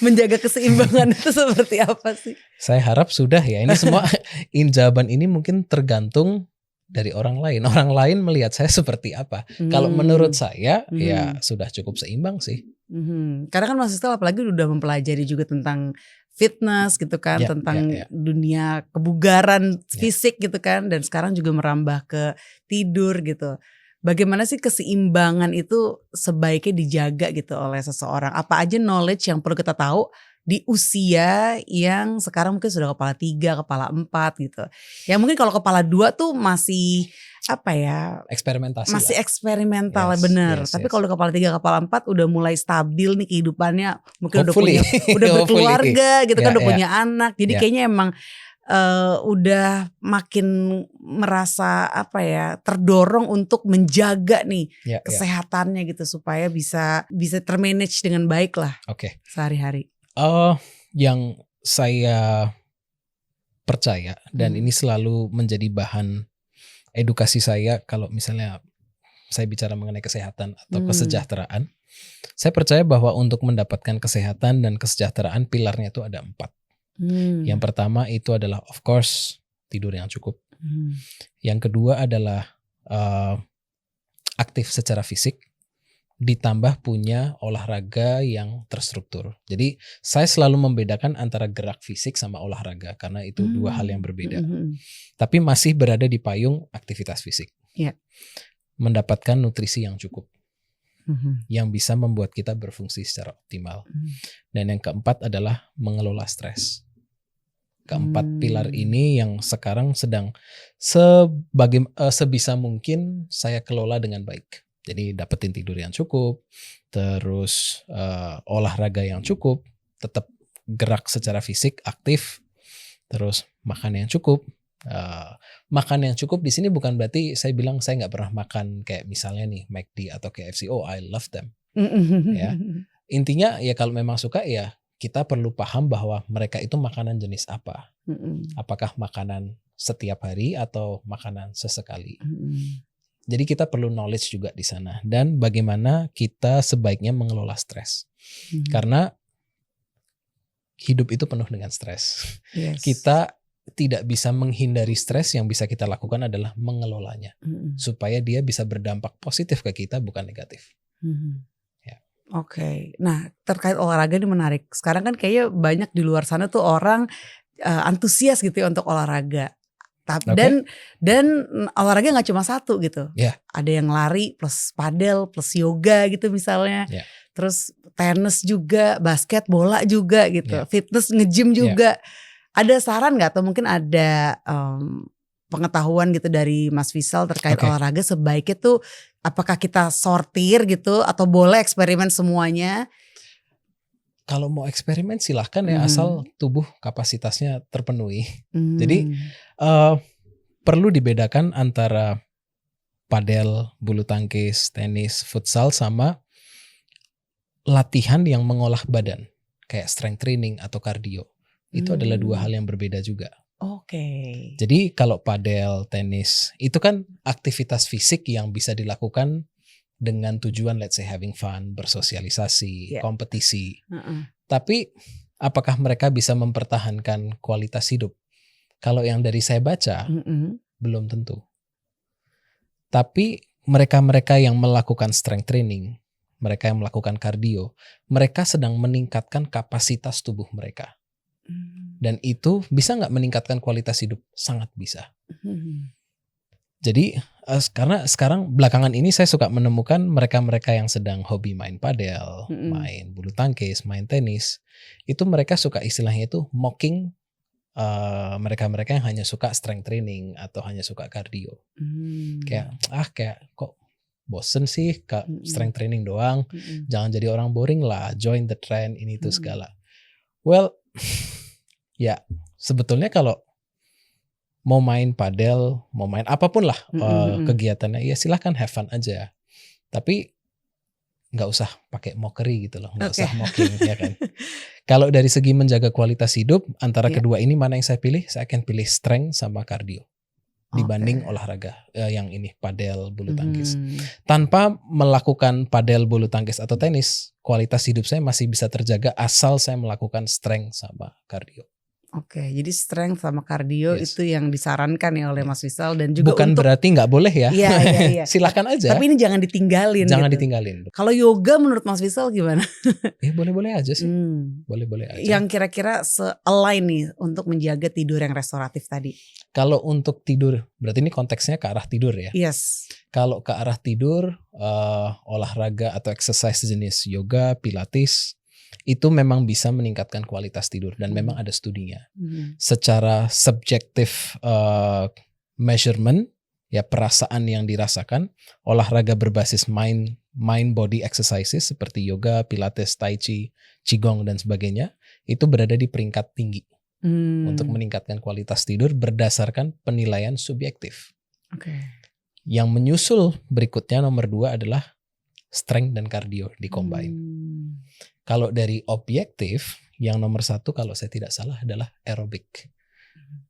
Menjaga keseimbangan itu seperti apa sih? Saya harap sudah ya. Ini semua jawaban ini mungkin tergantung dari orang lain. Orang lain melihat saya seperti apa. Kalau menurut saya ya sudah cukup seimbang sih. Karena kan Mas Fisal apalagi udah mempelajari juga tentang fitness gitu kan, tentang dunia kebugaran fisik gitu kan, dan sekarang juga merambah ke tidur gitu. Bagaimana sih keseimbangan itu sebaiknya dijaga gitu oleh seseorang? Apa aja knowledge yang perlu kita tahu di usia yang sekarang mungkin sudah kepala 3, kepala 4 gitu. Yang mungkin kalau kepala 2 tuh masih apa ya? Eksperimentasi. Masih eksperimental, bener. Tapi kalau kepala 3, kepala 4 udah mulai stabil nih kehidupannya. Mungkin udah berkeluarga gitu kan, udah punya anak. Jadi kayaknya emang udah makin merasa apa ya, terdorong untuk menjaga nih kesehatannya gitu supaya bisa termanage dengan baik lah sehari-hari. Yang saya percaya dan ini selalu menjadi bahan edukasi saya kalau misalnya saya bicara mengenai kesehatan atau kesejahteraan, saya percaya bahwa untuk mendapatkan kesehatan dan kesejahteraan pilarnya itu ada 4. Yang pertama itu adalah of course tidur yang cukup. Yang kedua adalah aktif secara fisik, ditambah punya olahraga yang terstruktur. Jadi saya selalu membedakan antara gerak fisik sama olahraga karena itu dua hal yang berbeda. Tapi masih berada di payung aktivitas fisik. Mendapatkan nutrisi yang cukup. Yang bisa membuat kita berfungsi secara optimal. Dan yang keempat adalah mengelola stres. Keempat pilar ini yang sekarang sedang sebisa mungkin saya kelola dengan baik. Jadi dapetin tidur yang cukup, terus olahraga yang cukup, tetap gerak secara fisik, aktif, terus makan yang cukup, Makan yang cukup di sini bukan berarti saya bilang saya nggak pernah makan kayak misalnya nih McD atau KFC. Oh, I love them. Ya, intinya ya kalau memang suka ya kita perlu paham bahwa mereka itu makanan jenis apa. Apakah makanan setiap hari atau makanan sesekali. Jadi kita perlu knowledge juga di sana dan bagaimana kita sebaiknya mengelola stres. Karena hidup itu penuh dengan stres. Yes. Kita tidak bisa menghindari stres, yang bisa kita lakukan adalah mengelolanya. Supaya dia bisa berdampak positif ke kita, bukan negatif. Ya. Oke. Nah, terkait olahraga ini menarik. Sekarang kan kayaknya banyak di luar sana tuh orang antusias gitu ya untuk olahraga. Dan olahraga gak cuma satu gitu. Ada yang lari plus padel plus yoga gitu misalnya. Terus tenis juga, basket, bola juga gitu. Fitness, nge-gym juga. Ada saran gak atau mungkin ada pengetahuan gitu dari Mas Fishal terkait olahraga sebaiknya tuh apakah kita sortir gitu atau boleh eksperimen semuanya? Kalau mau eksperimen silahkan ya, asal tubuh kapasitasnya terpenuhi. Jadi perlu dibedakan antara padel, bulu tangkis, tenis, futsal sama latihan yang mengolah badan. Kayak strength training atau cardio. Itu adalah dua hal yang berbeda juga. Jadi kalau padel, tenis, itu kan aktivitas fisik yang bisa dilakukan dengan tujuan let's say having fun, bersosialisasi, kompetisi. Tapi apakah mereka bisa mempertahankan kualitas hidup? Kalau yang dari saya baca, belum tentu. Tapi mereka-mereka yang melakukan strength training, mereka yang melakukan cardio, mereka sedang meningkatkan kapasitas tubuh mereka. Dan itu bisa nggak meningkatkan kualitas hidup? Sangat bisa. Jadi karena sekarang belakangan ini saya suka menemukan mereka-mereka yang sedang hobi main padel, main bulu tangkis, main tenis, itu mereka suka istilahnya itu mocking mereka-mereka yang hanya suka strength training atau hanya suka cardio. Kayak kok bosen sih kak strength training doang, jangan jadi orang boring lah, join the trend ini itu segala. Well, ya sebetulnya kalau mau main padel, mau main apapun lah kegiatannya, ya silahkan have fun aja. Tapi nggak usah pakai mockery gitu loh, nggak usah mocking ya kan. Kalau dari segi menjaga kualitas hidup, antara kedua ini mana yang saya pilih? Saya akan pilih strength sama cardio dibanding olahraga yang ini padel, bulu tangkis. Tanpa melakukan padel, bulu tangkis atau tenis, kualitas hidup saya masih bisa terjaga asal saya melakukan strength sama cardio. Jadi strength sama cardio itu yang disarankan ya oleh Mas Fishal dan juga bukan berarti nggak boleh ya. Iya. Silakan aja. Tapi ini jangan ditinggalin. Ditinggalin. Kalau yoga menurut Mas Fishal gimana? Ya boleh-boleh aja sih. Boleh-boleh aja. Yang kira-kira se-align nih untuk menjaga tidur yang restoratif tadi. Kalau untuk tidur, berarti ini konteksnya ke arah tidur ya? Yes. Kalau ke arah tidur, olahraga atau exercise jenis yoga, pilates, itu memang bisa meningkatkan kualitas tidur dan memang ada studinya. Secara subjektif measurement, ya perasaan yang dirasakan, olahraga berbasis mind body exercises seperti yoga, pilates, tai chi, qigong dan sebagainya, itu berada di peringkat tinggi untuk meningkatkan kualitas tidur berdasarkan penilaian subjektif. Yang menyusul berikutnya nomor 2 adalah strength dan cardio di-combine. Kalau dari objektif, yang nomor 1 kalau saya tidak salah adalah aerobik.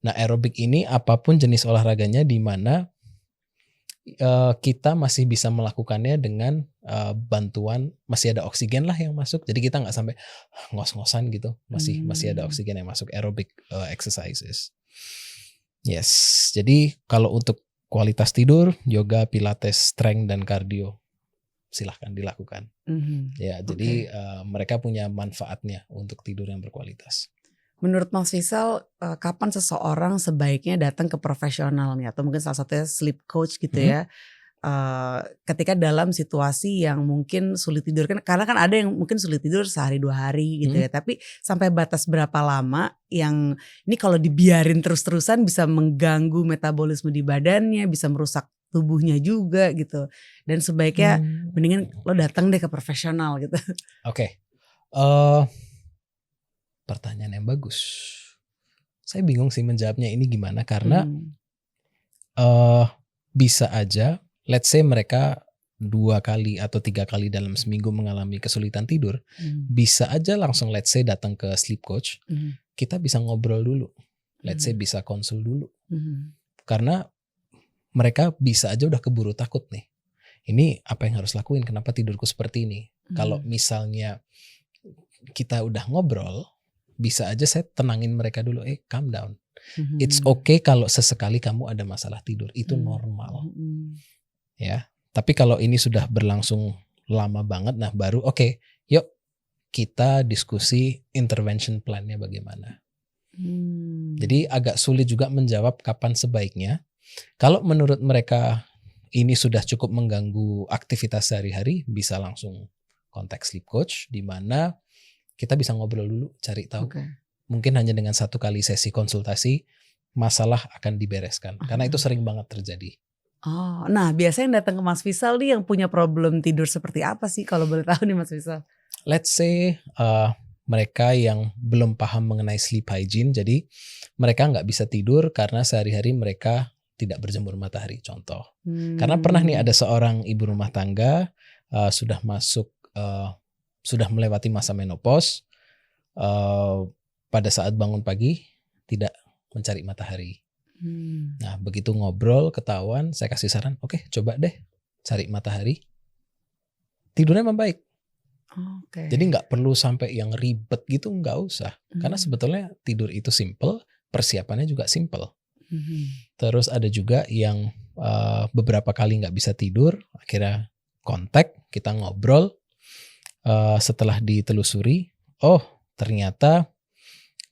Nah aerobik ini apapun jenis olahraganya di mana kita masih bisa melakukannya dengan bantuan, masih ada oksigen lah yang masuk. Jadi kita nggak sampai ngos-ngosan gitu, masih ada oksigen yang masuk. Aerobic exercises. Yes, jadi kalau untuk kualitas tidur, yoga, pilates, strength dan cardio silahkan dilakukan. Ya, jadi mereka punya manfaatnya untuk tidur yang berkualitas. Menurut Mas Fishal, kapan seseorang sebaiknya datang ke profesional nih, atau mungkin salah satunya sleep coach gitu ya, ketika dalam situasi yang mungkin sulit tidur, kan karena kan ada yang mungkin sulit tidur sehari 2 hari gitu ya, tapi sampai batas berapa lama yang ini kalau dibiarin terus-terusan bisa mengganggu metabolisme di badannya, bisa merusak tubuhnya juga gitu, dan sebaiknya mendingan lo datang deh ke profesional gitu. Oke. Pertanyaan yang bagus. Saya bingung sih menjawabnya ini gimana, karena bisa aja, let's say mereka 2 kali atau 3 kali dalam seminggu mengalami kesulitan tidur, bisa aja langsung let's say datang ke sleep coach, kita bisa ngobrol dulu, let's say bisa konsul dulu, karena mereka bisa aja udah keburu takut nih, ini apa yang harus lakuin, kenapa tidurku seperti ini. Kalau misalnya kita udah ngobrol, bisa aja saya tenangin mereka dulu, calm down. It's okay kalau sesekali kamu ada masalah tidur, itu normal. Ya, tapi kalau ini sudah berlangsung lama banget, nah baru oke, yuk kita diskusi intervention plan-nya bagaimana. Jadi agak sulit juga menjawab kapan sebaiknya. Kalau menurut mereka ini sudah cukup mengganggu aktivitas sehari-hari, bisa langsung kontak sleep coach, di mana kita bisa ngobrol dulu, cari tahu. Mungkin hanya dengan 1 kali sesi konsultasi, masalah akan dibereskan. Karena itu sering banget terjadi. Oh, nah biasanya yang datang ke Mas Fisal nih yang punya problem tidur seperti apa sih, kalau boleh tahu nih Mas Fisal? Let's say mereka yang belum paham mengenai sleep hygiene, jadi mereka nggak bisa tidur karena sehari-hari mereka tidak berjemur matahari, contoh. Karena pernah nih ada seorang ibu rumah tangga sudah melewati masa menopause, pada saat bangun pagi tidak mencari matahari. Nah begitu ngobrol ketahuan, saya kasih saran, oke, coba deh cari matahari, tidurnya membaik. Jadi nggak perlu sampai yang ribet gitu, nggak usah, karena sebetulnya tidur itu simple, persiapannya juga simple. Terus ada juga yang beberapa kali nggak bisa tidur, akhirnya kontak, kita ngobrol, setelah ditelusuri, oh ternyata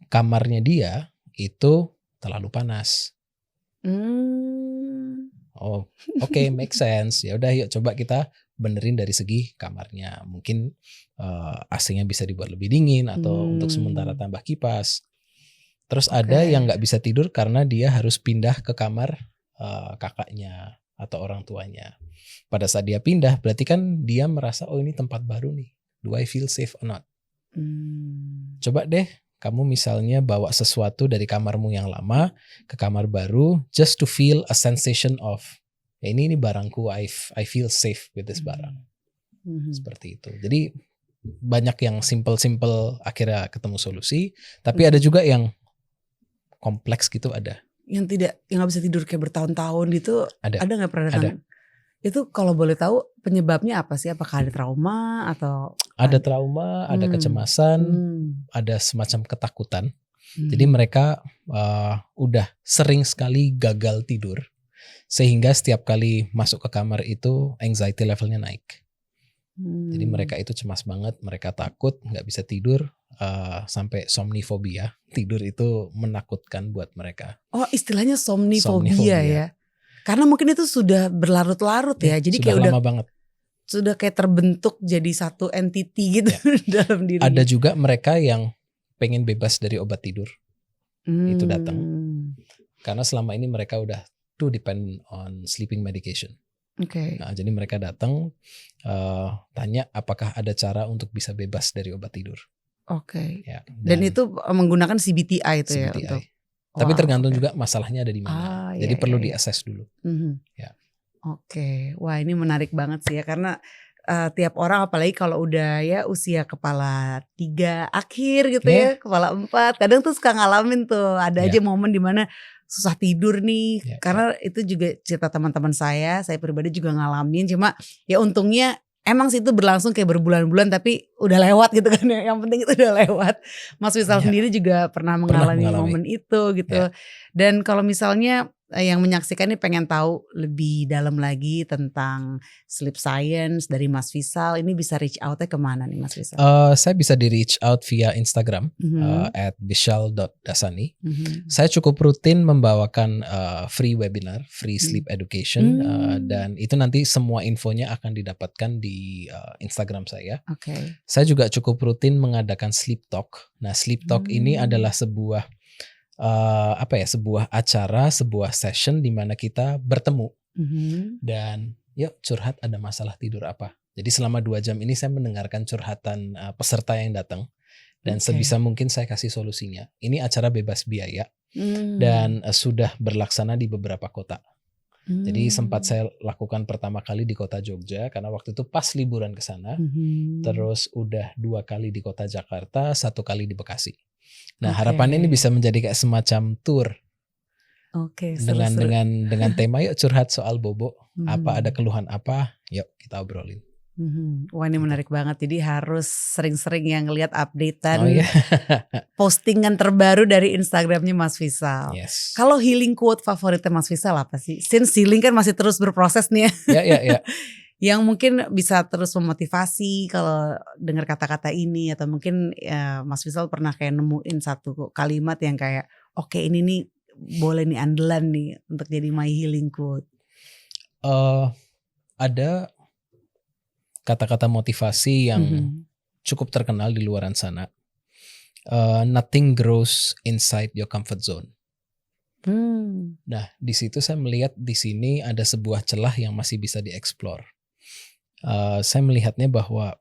kamarnya dia itu terlalu panas. Oh, oke, make sense. Ya udah, yuk coba kita benerin dari segi kamarnya. Mungkin AC-nya bisa dibuat lebih dingin atau untuk sementara tambah kipas. Terus ada yang nggak bisa tidur karena dia harus pindah ke kamar kakaknya atau orang tuanya. Pada saat dia pindah, berarti kan dia merasa, oh ini tempat baru nih. Do I feel safe or not? Coba deh kamu misalnya bawa sesuatu dari kamarmu yang lama ke kamar baru, just to feel a sensation of, ya ini barangku, I feel safe with this barang. Seperti itu. Jadi banyak yang simple akhirnya ketemu solusi, tapi ada juga yang kompleks gitu, ada. Yang nggak bisa tidur kayak bertahun-tahun gitu, ada nggak pernah datang? Ada. Itu kalau boleh tahu penyebabnya apa sih? Apakah ada trauma atau? Ada trauma, ada kecemasan, ada semacam ketakutan. Jadi mereka udah sering sekali gagal tidur, sehingga setiap kali masuk ke kamar itu anxiety levelnya naik. Jadi mereka itu cemas banget, mereka takut, nggak bisa tidur, sampai somnifobia. Tidur itu menakutkan buat mereka. Oh, istilahnya somnifobia ya? Karena mungkin itu sudah berlarut-larut ya, jadi sudah kayak lama banget. Sudah kayak terbentuk jadi satu entity gitu dalam diri. Ada juga mereka yang pengen bebas dari obat tidur, itu datang. Karena selama ini mereka udah too depend on sleeping medication. Nah, jadi mereka datang tanya apakah ada cara untuk bisa bebas dari obat tidur. Ya, dan itu menggunakan CBTI itu CBTI. ya? Untuk Tapi tergantung juga masalahnya ada di mana. Jadi perlu di-assess dulu. Ya. Wah ini menarik banget sih ya, karena tiap orang apalagi kalau udah ya usia kepala 3 akhir gitu ya, kepala 4, kadang tuh suka ngalamin tuh ada aja momen dimana susah tidur nih, karena itu juga cerita teman-teman saya pribadi juga ngalamin, cuma ya untungnya emang sih itu berlangsung kayak berbulan-bulan tapi udah lewat gitu kan ya. Yang penting itu udah lewat. Mas Fisal sendiri juga pernah mengalami momen itu gitu. Dan kalau misalnya yang menyaksikan ini pengen tahu lebih dalam lagi tentang sleep science dari Mas Fisal, ini bisa reach out-nya kemana nih Mas Fisal? Saya bisa di reach out via Instagram @vishal.dasani. Saya cukup rutin membawakan free webinar, free sleep education, dan itu nanti semua infonya akan didapatkan di Instagram saya. Saya juga cukup rutin mengadakan sleep talk. Nah, sleep talk ini adalah sebuah sebuah acara, sebuah session di mana kita bertemu dan yuk curhat, ada masalah tidur apa. Jadi selama 2 jam ini saya mendengarkan curhatan peserta yang datang dan sebisa mungkin saya kasih solusinya. Ini acara bebas biaya. dan sudah berlaksana di beberapa kota. Jadi sempat saya lakukan pertama kali di kota Jogja karena waktu itu pas liburan ke sana. Terus udah 2 kali di kota Jakarta, 1 kali di Bekasi. Nah, harapannya ini bisa menjadi kayak semacam tour. Dengan tema yuk curhat soal bobo. Apa ada keluhan apa? Yuk kita obrolin. Wah, ini menarik banget. Jadi harus sering-sering yang ngelihat updatean postingan terbaru dari Instagramnya Mas Fisal. Yes. Kalau healing quote favoritnya Mas Fisal apa sih? Since healing kan masih terus berproses nih ya. Ya. Yang mungkin bisa terus memotivasi kalau dengar kata-kata ini, atau mungkin ya, Mas Fisal pernah kayak nemuin satu kalimat yang kayak oke, ini nih boleh nih andalan nih untuk jadi my healing quote. Ada kata-kata motivasi yang cukup terkenal di luaran sana. Nothing grows inside your comfort zone. Nah, di situ saya melihat di sini ada sebuah celah yang masih bisa dieksplor. Saya melihatnya bahwa,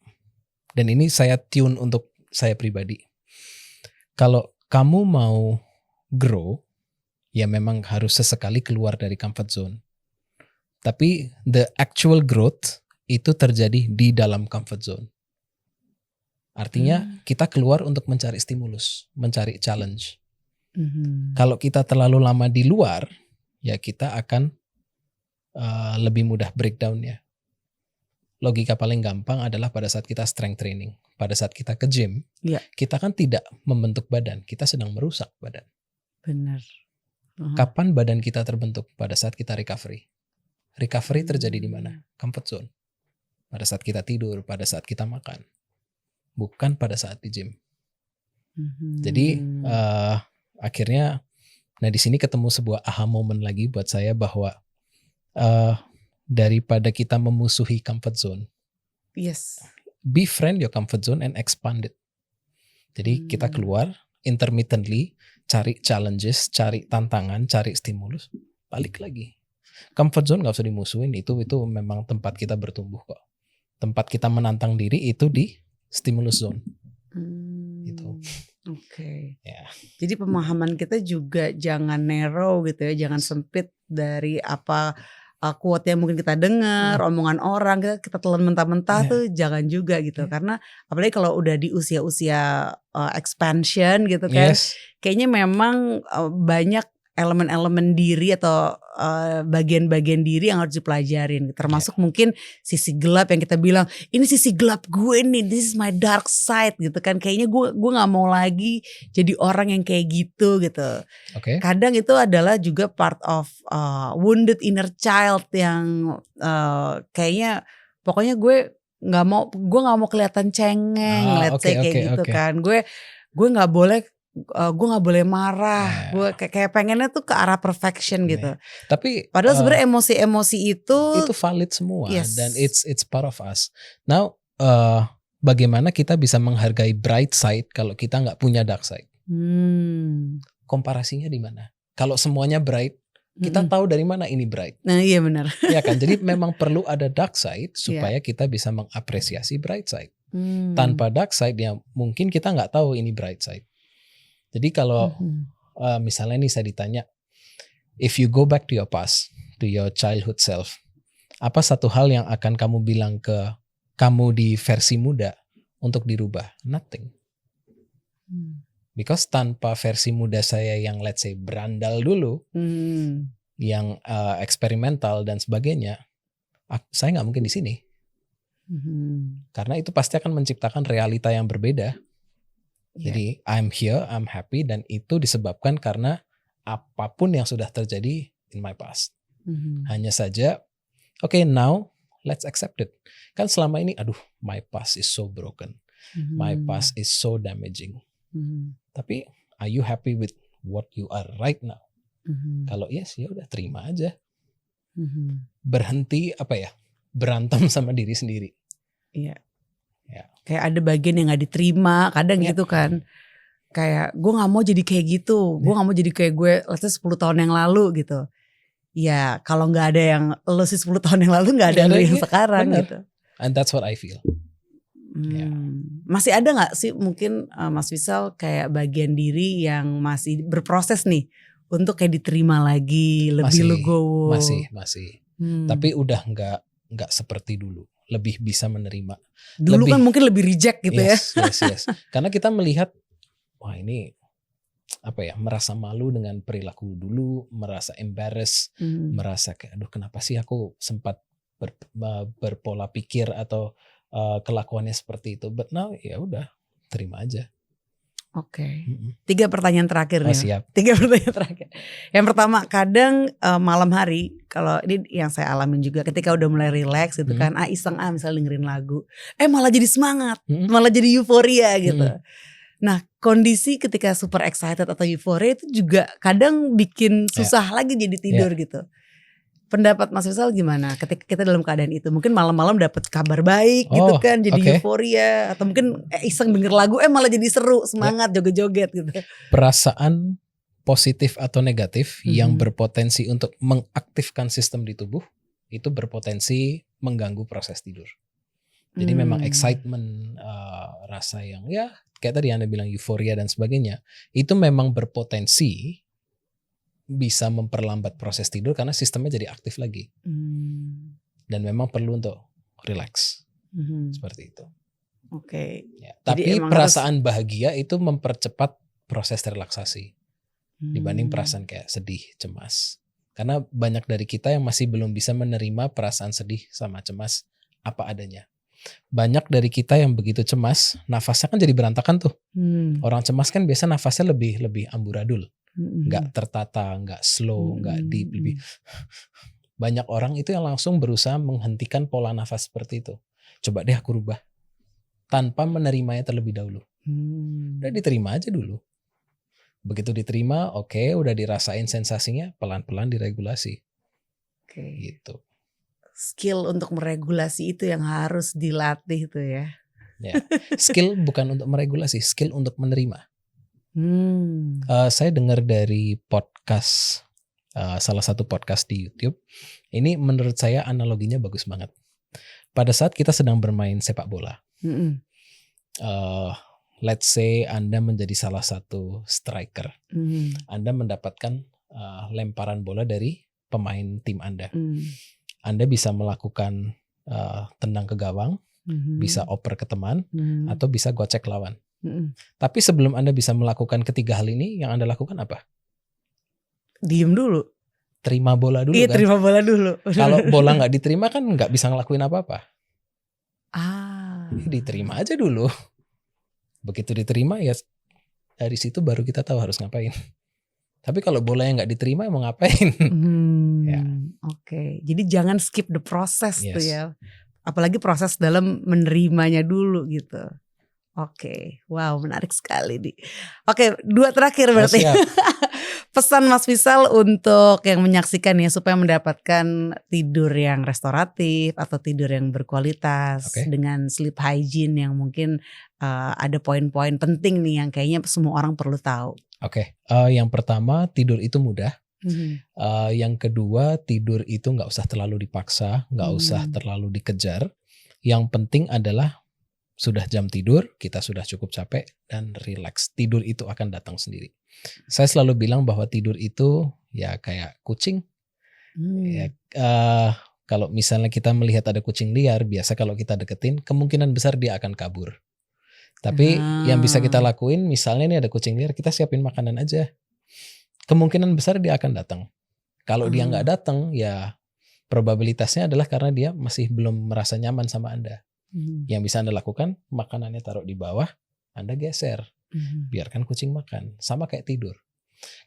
dan ini saya tune untuk saya pribadi. Kalau kamu mau grow, ya memang harus sesekali keluar dari comfort zone. Tapi the actual growth itu terjadi di dalam comfort zone. Artinya kita keluar untuk mencari stimulus, mencari challenge. Kalau kita terlalu lama di luar, ya kita akan lebih mudah breakdown ya. Logika paling gampang adalah pada saat kita strength training, pada saat kita ke gym, kita kan tidak membentuk badan, kita sedang merusak badan. Benar. Kapan badan kita terbentuk? Pada saat kita recovery. Recovery terjadi di mana? Comfort zone. Pada saat kita tidur, pada saat kita makan, bukan pada saat di gym. Jadi akhirnya, nah di sini ketemu sebuah aha moment lagi buat saya bahwa daripada kita memusuhi comfort zone, befriend your comfort zone and expand it. Jadi kita keluar intermittently, cari challenges, cari tantangan, cari stimulus, balik lagi. Comfort zone gak usah dimusuhin, itu memang tempat kita bertumbuh kok. Tempat kita menantang diri itu di stimulus zone. Gitu. Oke. Jadi pemahaman kita juga jangan narrow gitu ya, jangan sempit dari apa quote yang mungkin kita dengar, omongan orang, kita telan mentah-mentah tuh jangan juga gitu. Karena apalagi kalau udah di usia-usia expansion gitu kan, kayaknya memang banyak elemen-elemen diri atau bagian-bagian diri yang harus dipelajarin. Termasuk mungkin sisi gelap yang kita bilang, ini sisi gelap gue nih, this is my dark side gitu kan. Kayaknya gue gak mau lagi jadi orang yang kayak gitu. Kadang itu adalah juga part of wounded inner child yang kayaknya pokoknya gue gak mau kelihatan cengeng, let's say kayak gitu kan. Gue gak boleh marah, gue kayak pengennya tuh ke arah perfection gitu. Tapi padahal sebenarnya emosi-emosi itu valid semua dan it's part of us. Now bagaimana kita bisa menghargai bright side kalau kita nggak punya dark side? Komparasinya di mana? Kalau semuanya bright, kita tahu dari mana ini bright. Nah iya benar. Ya kan, jadi memang perlu ada dark side supaya kita bisa mengapresiasi bright side. Tanpa dark side ya mungkin kita nggak tahu ini bright side. Jadi kalau misalnya nih saya ditanya, if you go back to your past, to your childhood self, apa satu hal yang akan kamu bilang ke kamu di versi muda untuk dirubah? Nothing. Because tanpa versi muda saya yang let's say berandal dulu, yang eksperimental dan sebagainya, saya nggak mungkin di sini. Karena itu pasti akan menciptakan realita yang berbeda. Jadi I'm here, I'm happy, dan itu disebabkan karena apapun yang sudah terjadi in my past. Hanya saja, now let's accept it. Kan selama ini, my past is so broken, my past is so damaging. Tapi are you happy with what you are right now? Kalau yes, ya udah terima aja. Berhenti berantem sama diri sendiri. Kayak ada bagian yang gak diterima kadang gitu kan. Kayak gue gak mau jadi kayak gitu, gue gak mau jadi kayak gue let's say 10 tahun yang lalu gitu. Ya kalau gak ada yang lo sih 10 tahun yang lalu, gak ada yang sekarang gitu. And that's what I feel. Ya. Masih ada nggak sih mungkin Mas Wisal kayak bagian diri yang masih berproses nih untuk kayak diterima lagi, lebih legowo? Masih. Tapi udah nggak seperti dulu. Lebih bisa menerima. Dulu kan mungkin lebih reject gitu ya. Yes. Karena kita melihat, wah ini merasa malu dengan perilaku dulu, merasa embarrassed, merasa kayak aduh kenapa sih aku sempat berpola pikir atau kelakuannya seperti itu. But now ya udah, terima aja. Oke. 3 pertanyaan terakhir nih. Siap. 3 pertanyaan terakhir. Yang pertama, kadang malam hari, kalau ini yang saya alamin juga ketika udah mulai relax gitu kan, iseng misalnya dengerin lagu, malah jadi semangat, malah jadi euforia gitu. Nah, kondisi ketika super excited atau euforia itu juga kadang bikin susah lagi jadi tidur gitu. Pendapat Mas Wisal gimana ketika kita dalam keadaan itu? Mungkin malam-malam dapat kabar baik gitu kan, jadi euforia, atau mungkin iseng denger lagu malah jadi seru, semangat, joget-joget gitu. Perasaan positif atau negatif yang berpotensi untuk mengaktifkan sistem di tubuh itu berpotensi mengganggu proses tidur. Jadi memang excitement, rasa yang kayak tadi Anda bilang euforia dan sebagainya, itu memang berpotensi bisa memperlambat proses tidur karena sistemnya jadi aktif lagi. Dan memang perlu untuk relax. Seperti itu. Oke. Ya, tapi perasaan bahagia itu mempercepat proses relaksasi dibanding perasaan kayak sedih, cemas. Karena banyak dari kita yang masih belum bisa menerima perasaan sedih sama cemas apa adanya. Banyak dari kita yang begitu cemas, nafasnya kan jadi berantakan tuh. Orang cemas kan biasa nafasnya lebih amburadul. Nggak tertata, nggak slow, nggak deep, lebih. Banyak orang itu yang langsung berusaha menghentikan pola nafas seperti itu. Coba deh aku rubah, tanpa menerimanya terlebih dahulu. Udah diterima aja dulu. Begitu diterima, udah dirasain sensasinya, pelan-pelan diregulasi. Gitu. Skill untuk meregulasi itu yang harus dilatih tuh ya. Skill bukan untuk meregulasi, skill untuk menerima. Saya dengar dari podcast, salah satu podcast di YouTube. Ini menurut saya analoginya bagus banget. Pada saat kita sedang bermain sepak bola, let's say Anda menjadi salah satu striker. Anda mendapatkan lemparan bola dari pemain tim Anda. Anda bisa melakukan tendang ke gawang, bisa oper ke teman, atau bisa gocek lawan. Tapi sebelum Anda bisa melakukan ketiga hal ini, yang Anda lakukan apa? Diem dulu. Terima bola dulu kan? Terima bola dulu. Kalau bola nggak diterima kan nggak bisa ngelakuin apa-apa. Jadi diterima aja dulu. Begitu diterima ya dari situ baru kita tahu harus ngapain. Tapi kalau bola yang nggak diterima mau ngapain? Oke. Jadi jangan skip the process tuh ya. Apalagi proses dalam menerimanya dulu gitu. Oke, wow menarik sekali nih. Oke, 2 terakhir berarti. Pesan Mas Wisal untuk yang menyaksikan ya supaya mendapatkan tidur yang restoratif atau tidur yang berkualitas dengan sleep hygiene yang mungkin ada poin-poin penting nih yang kayaknya semua orang perlu tahu. Yang pertama tidur itu mudah. Yang kedua tidur itu nggak usah terlalu dipaksa, nggak usah terlalu dikejar. Yang penting adalah sudah jam tidur, kita sudah cukup capek dan relax. Tidur itu akan datang sendiri. Saya selalu bilang bahwa tidur itu ya kayak kucing. Kalau misalnya kita melihat ada kucing liar, biasa kalau kita deketin, kemungkinan besar dia akan kabur. Tapi yang bisa kita lakuin, misalnya nih ada kucing liar, kita siapin makanan aja. Kemungkinan besar dia akan datang. Kalau dia nggak datang, ya probabilitasnya adalah karena dia masih belum merasa nyaman sama Anda. Yang bisa Anda lakukan, makanannya taruh di bawah, Anda geser, biarkan kucing makan, sama kayak tidur.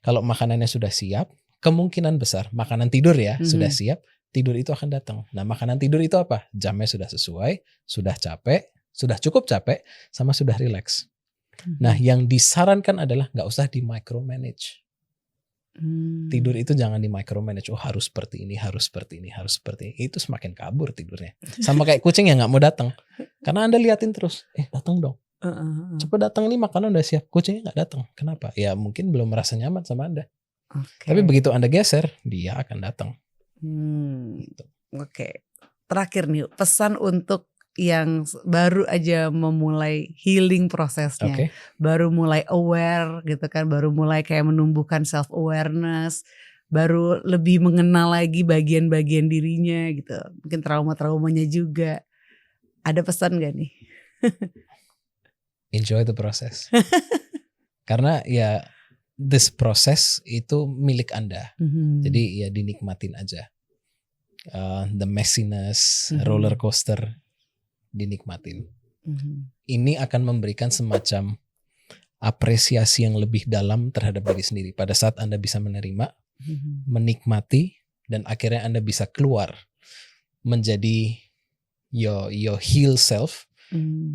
Kalau makanannya sudah siap, kemungkinan besar makanan tidur ya sudah siap, tidur itu akan datang. Nah, makanan tidur itu apa? Jamnya sudah sesuai, sudah capek, sudah cukup capek, sama sudah relax. Nah, yang disarankan adalah nggak usah di micromanage. Tidur itu jangan di micromanage. Harus seperti ini, harus seperti ini, harus seperti ini. Itu semakin kabur tidurnya. Sama kayak kucing yang nggak mau datang. Karena Anda liatin terus, datang dong. Cepet datang nih, makanan udah siap. Kucingnya nggak datang. Kenapa? Ya mungkin belum merasa nyaman sama Anda. Tapi begitu Anda geser, dia akan datang. Terakhir nih, pesan untuk yang baru aja memulai healing prosesnya, baru mulai aware gitu kan, baru mulai kayak menumbuhkan self awareness, baru lebih mengenal lagi bagian-bagian dirinya gitu, mungkin trauma-traumanya juga. Ada pesan gak nih? Enjoy the process. Karena ya this process itu milik Anda. Jadi ya dinikmatin aja. The messiness, roller coaster dinikmatin. Ini akan memberikan semacam apresiasi yang lebih dalam terhadap diri sendiri. Pada saat Anda bisa menerima, menikmati, dan akhirnya Anda bisa keluar menjadi your heal self.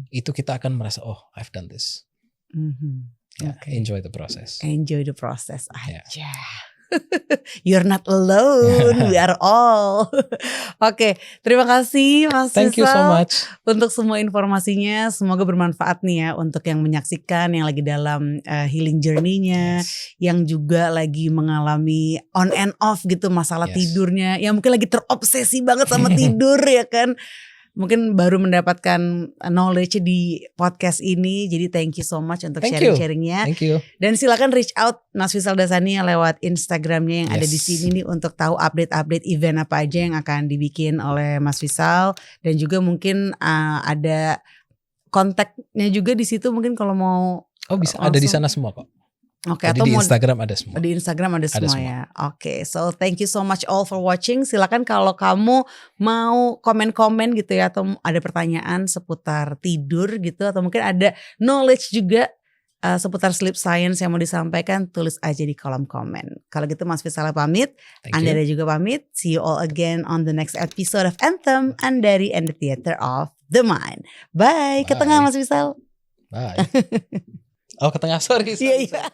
Itu kita akan merasa, oh, I've done this. Enjoy the process. Enjoy the process aja. You're not alone, we are all. Oke, terima kasih Mas Rizal. Thank you so much untuk semua informasinya. Semoga bermanfaat nih ya untuk yang menyaksikan, yang lagi dalam healing journey-nya, yang juga lagi mengalami on and off gitu masalah tidurnya, yang mungkin lagi terobsesi banget sama tidur ya kan. Mungkin baru mendapatkan knowledge di podcast ini. Jadi thank you so much untuk sharing-sharingnya. Thank you. Dan silakan reach out Mas Rizal Dasani lewat Instagramnya yang ada di sini nih untuk tahu update-update event apa aja yang akan dibikin oleh Mas Rizal. Dan juga mungkin ada kontaknya juga di situ mungkin kalau mau. Oh bisa, ada di sana semua kok. Oke, atau di Instagram ada semua. Di Instagram ada semua ya. Oke, so thank you so much all for watching. Silakan kalau kamu mau komen-komen gitu ya, atau ada pertanyaan seputar tidur gitu, atau mungkin ada knowledge juga seputar sleep science yang mau disampaikan, tulis aja di kolom komen. Kalau gitu Mas Rizal pamit, Andara juga pamit. See you all again on the next episode of Anthem, Andari and the Theater of the Mind. Bye. Ke tengah Mas Rizal. Bye. Oh, ke tengah, sorry. Iya.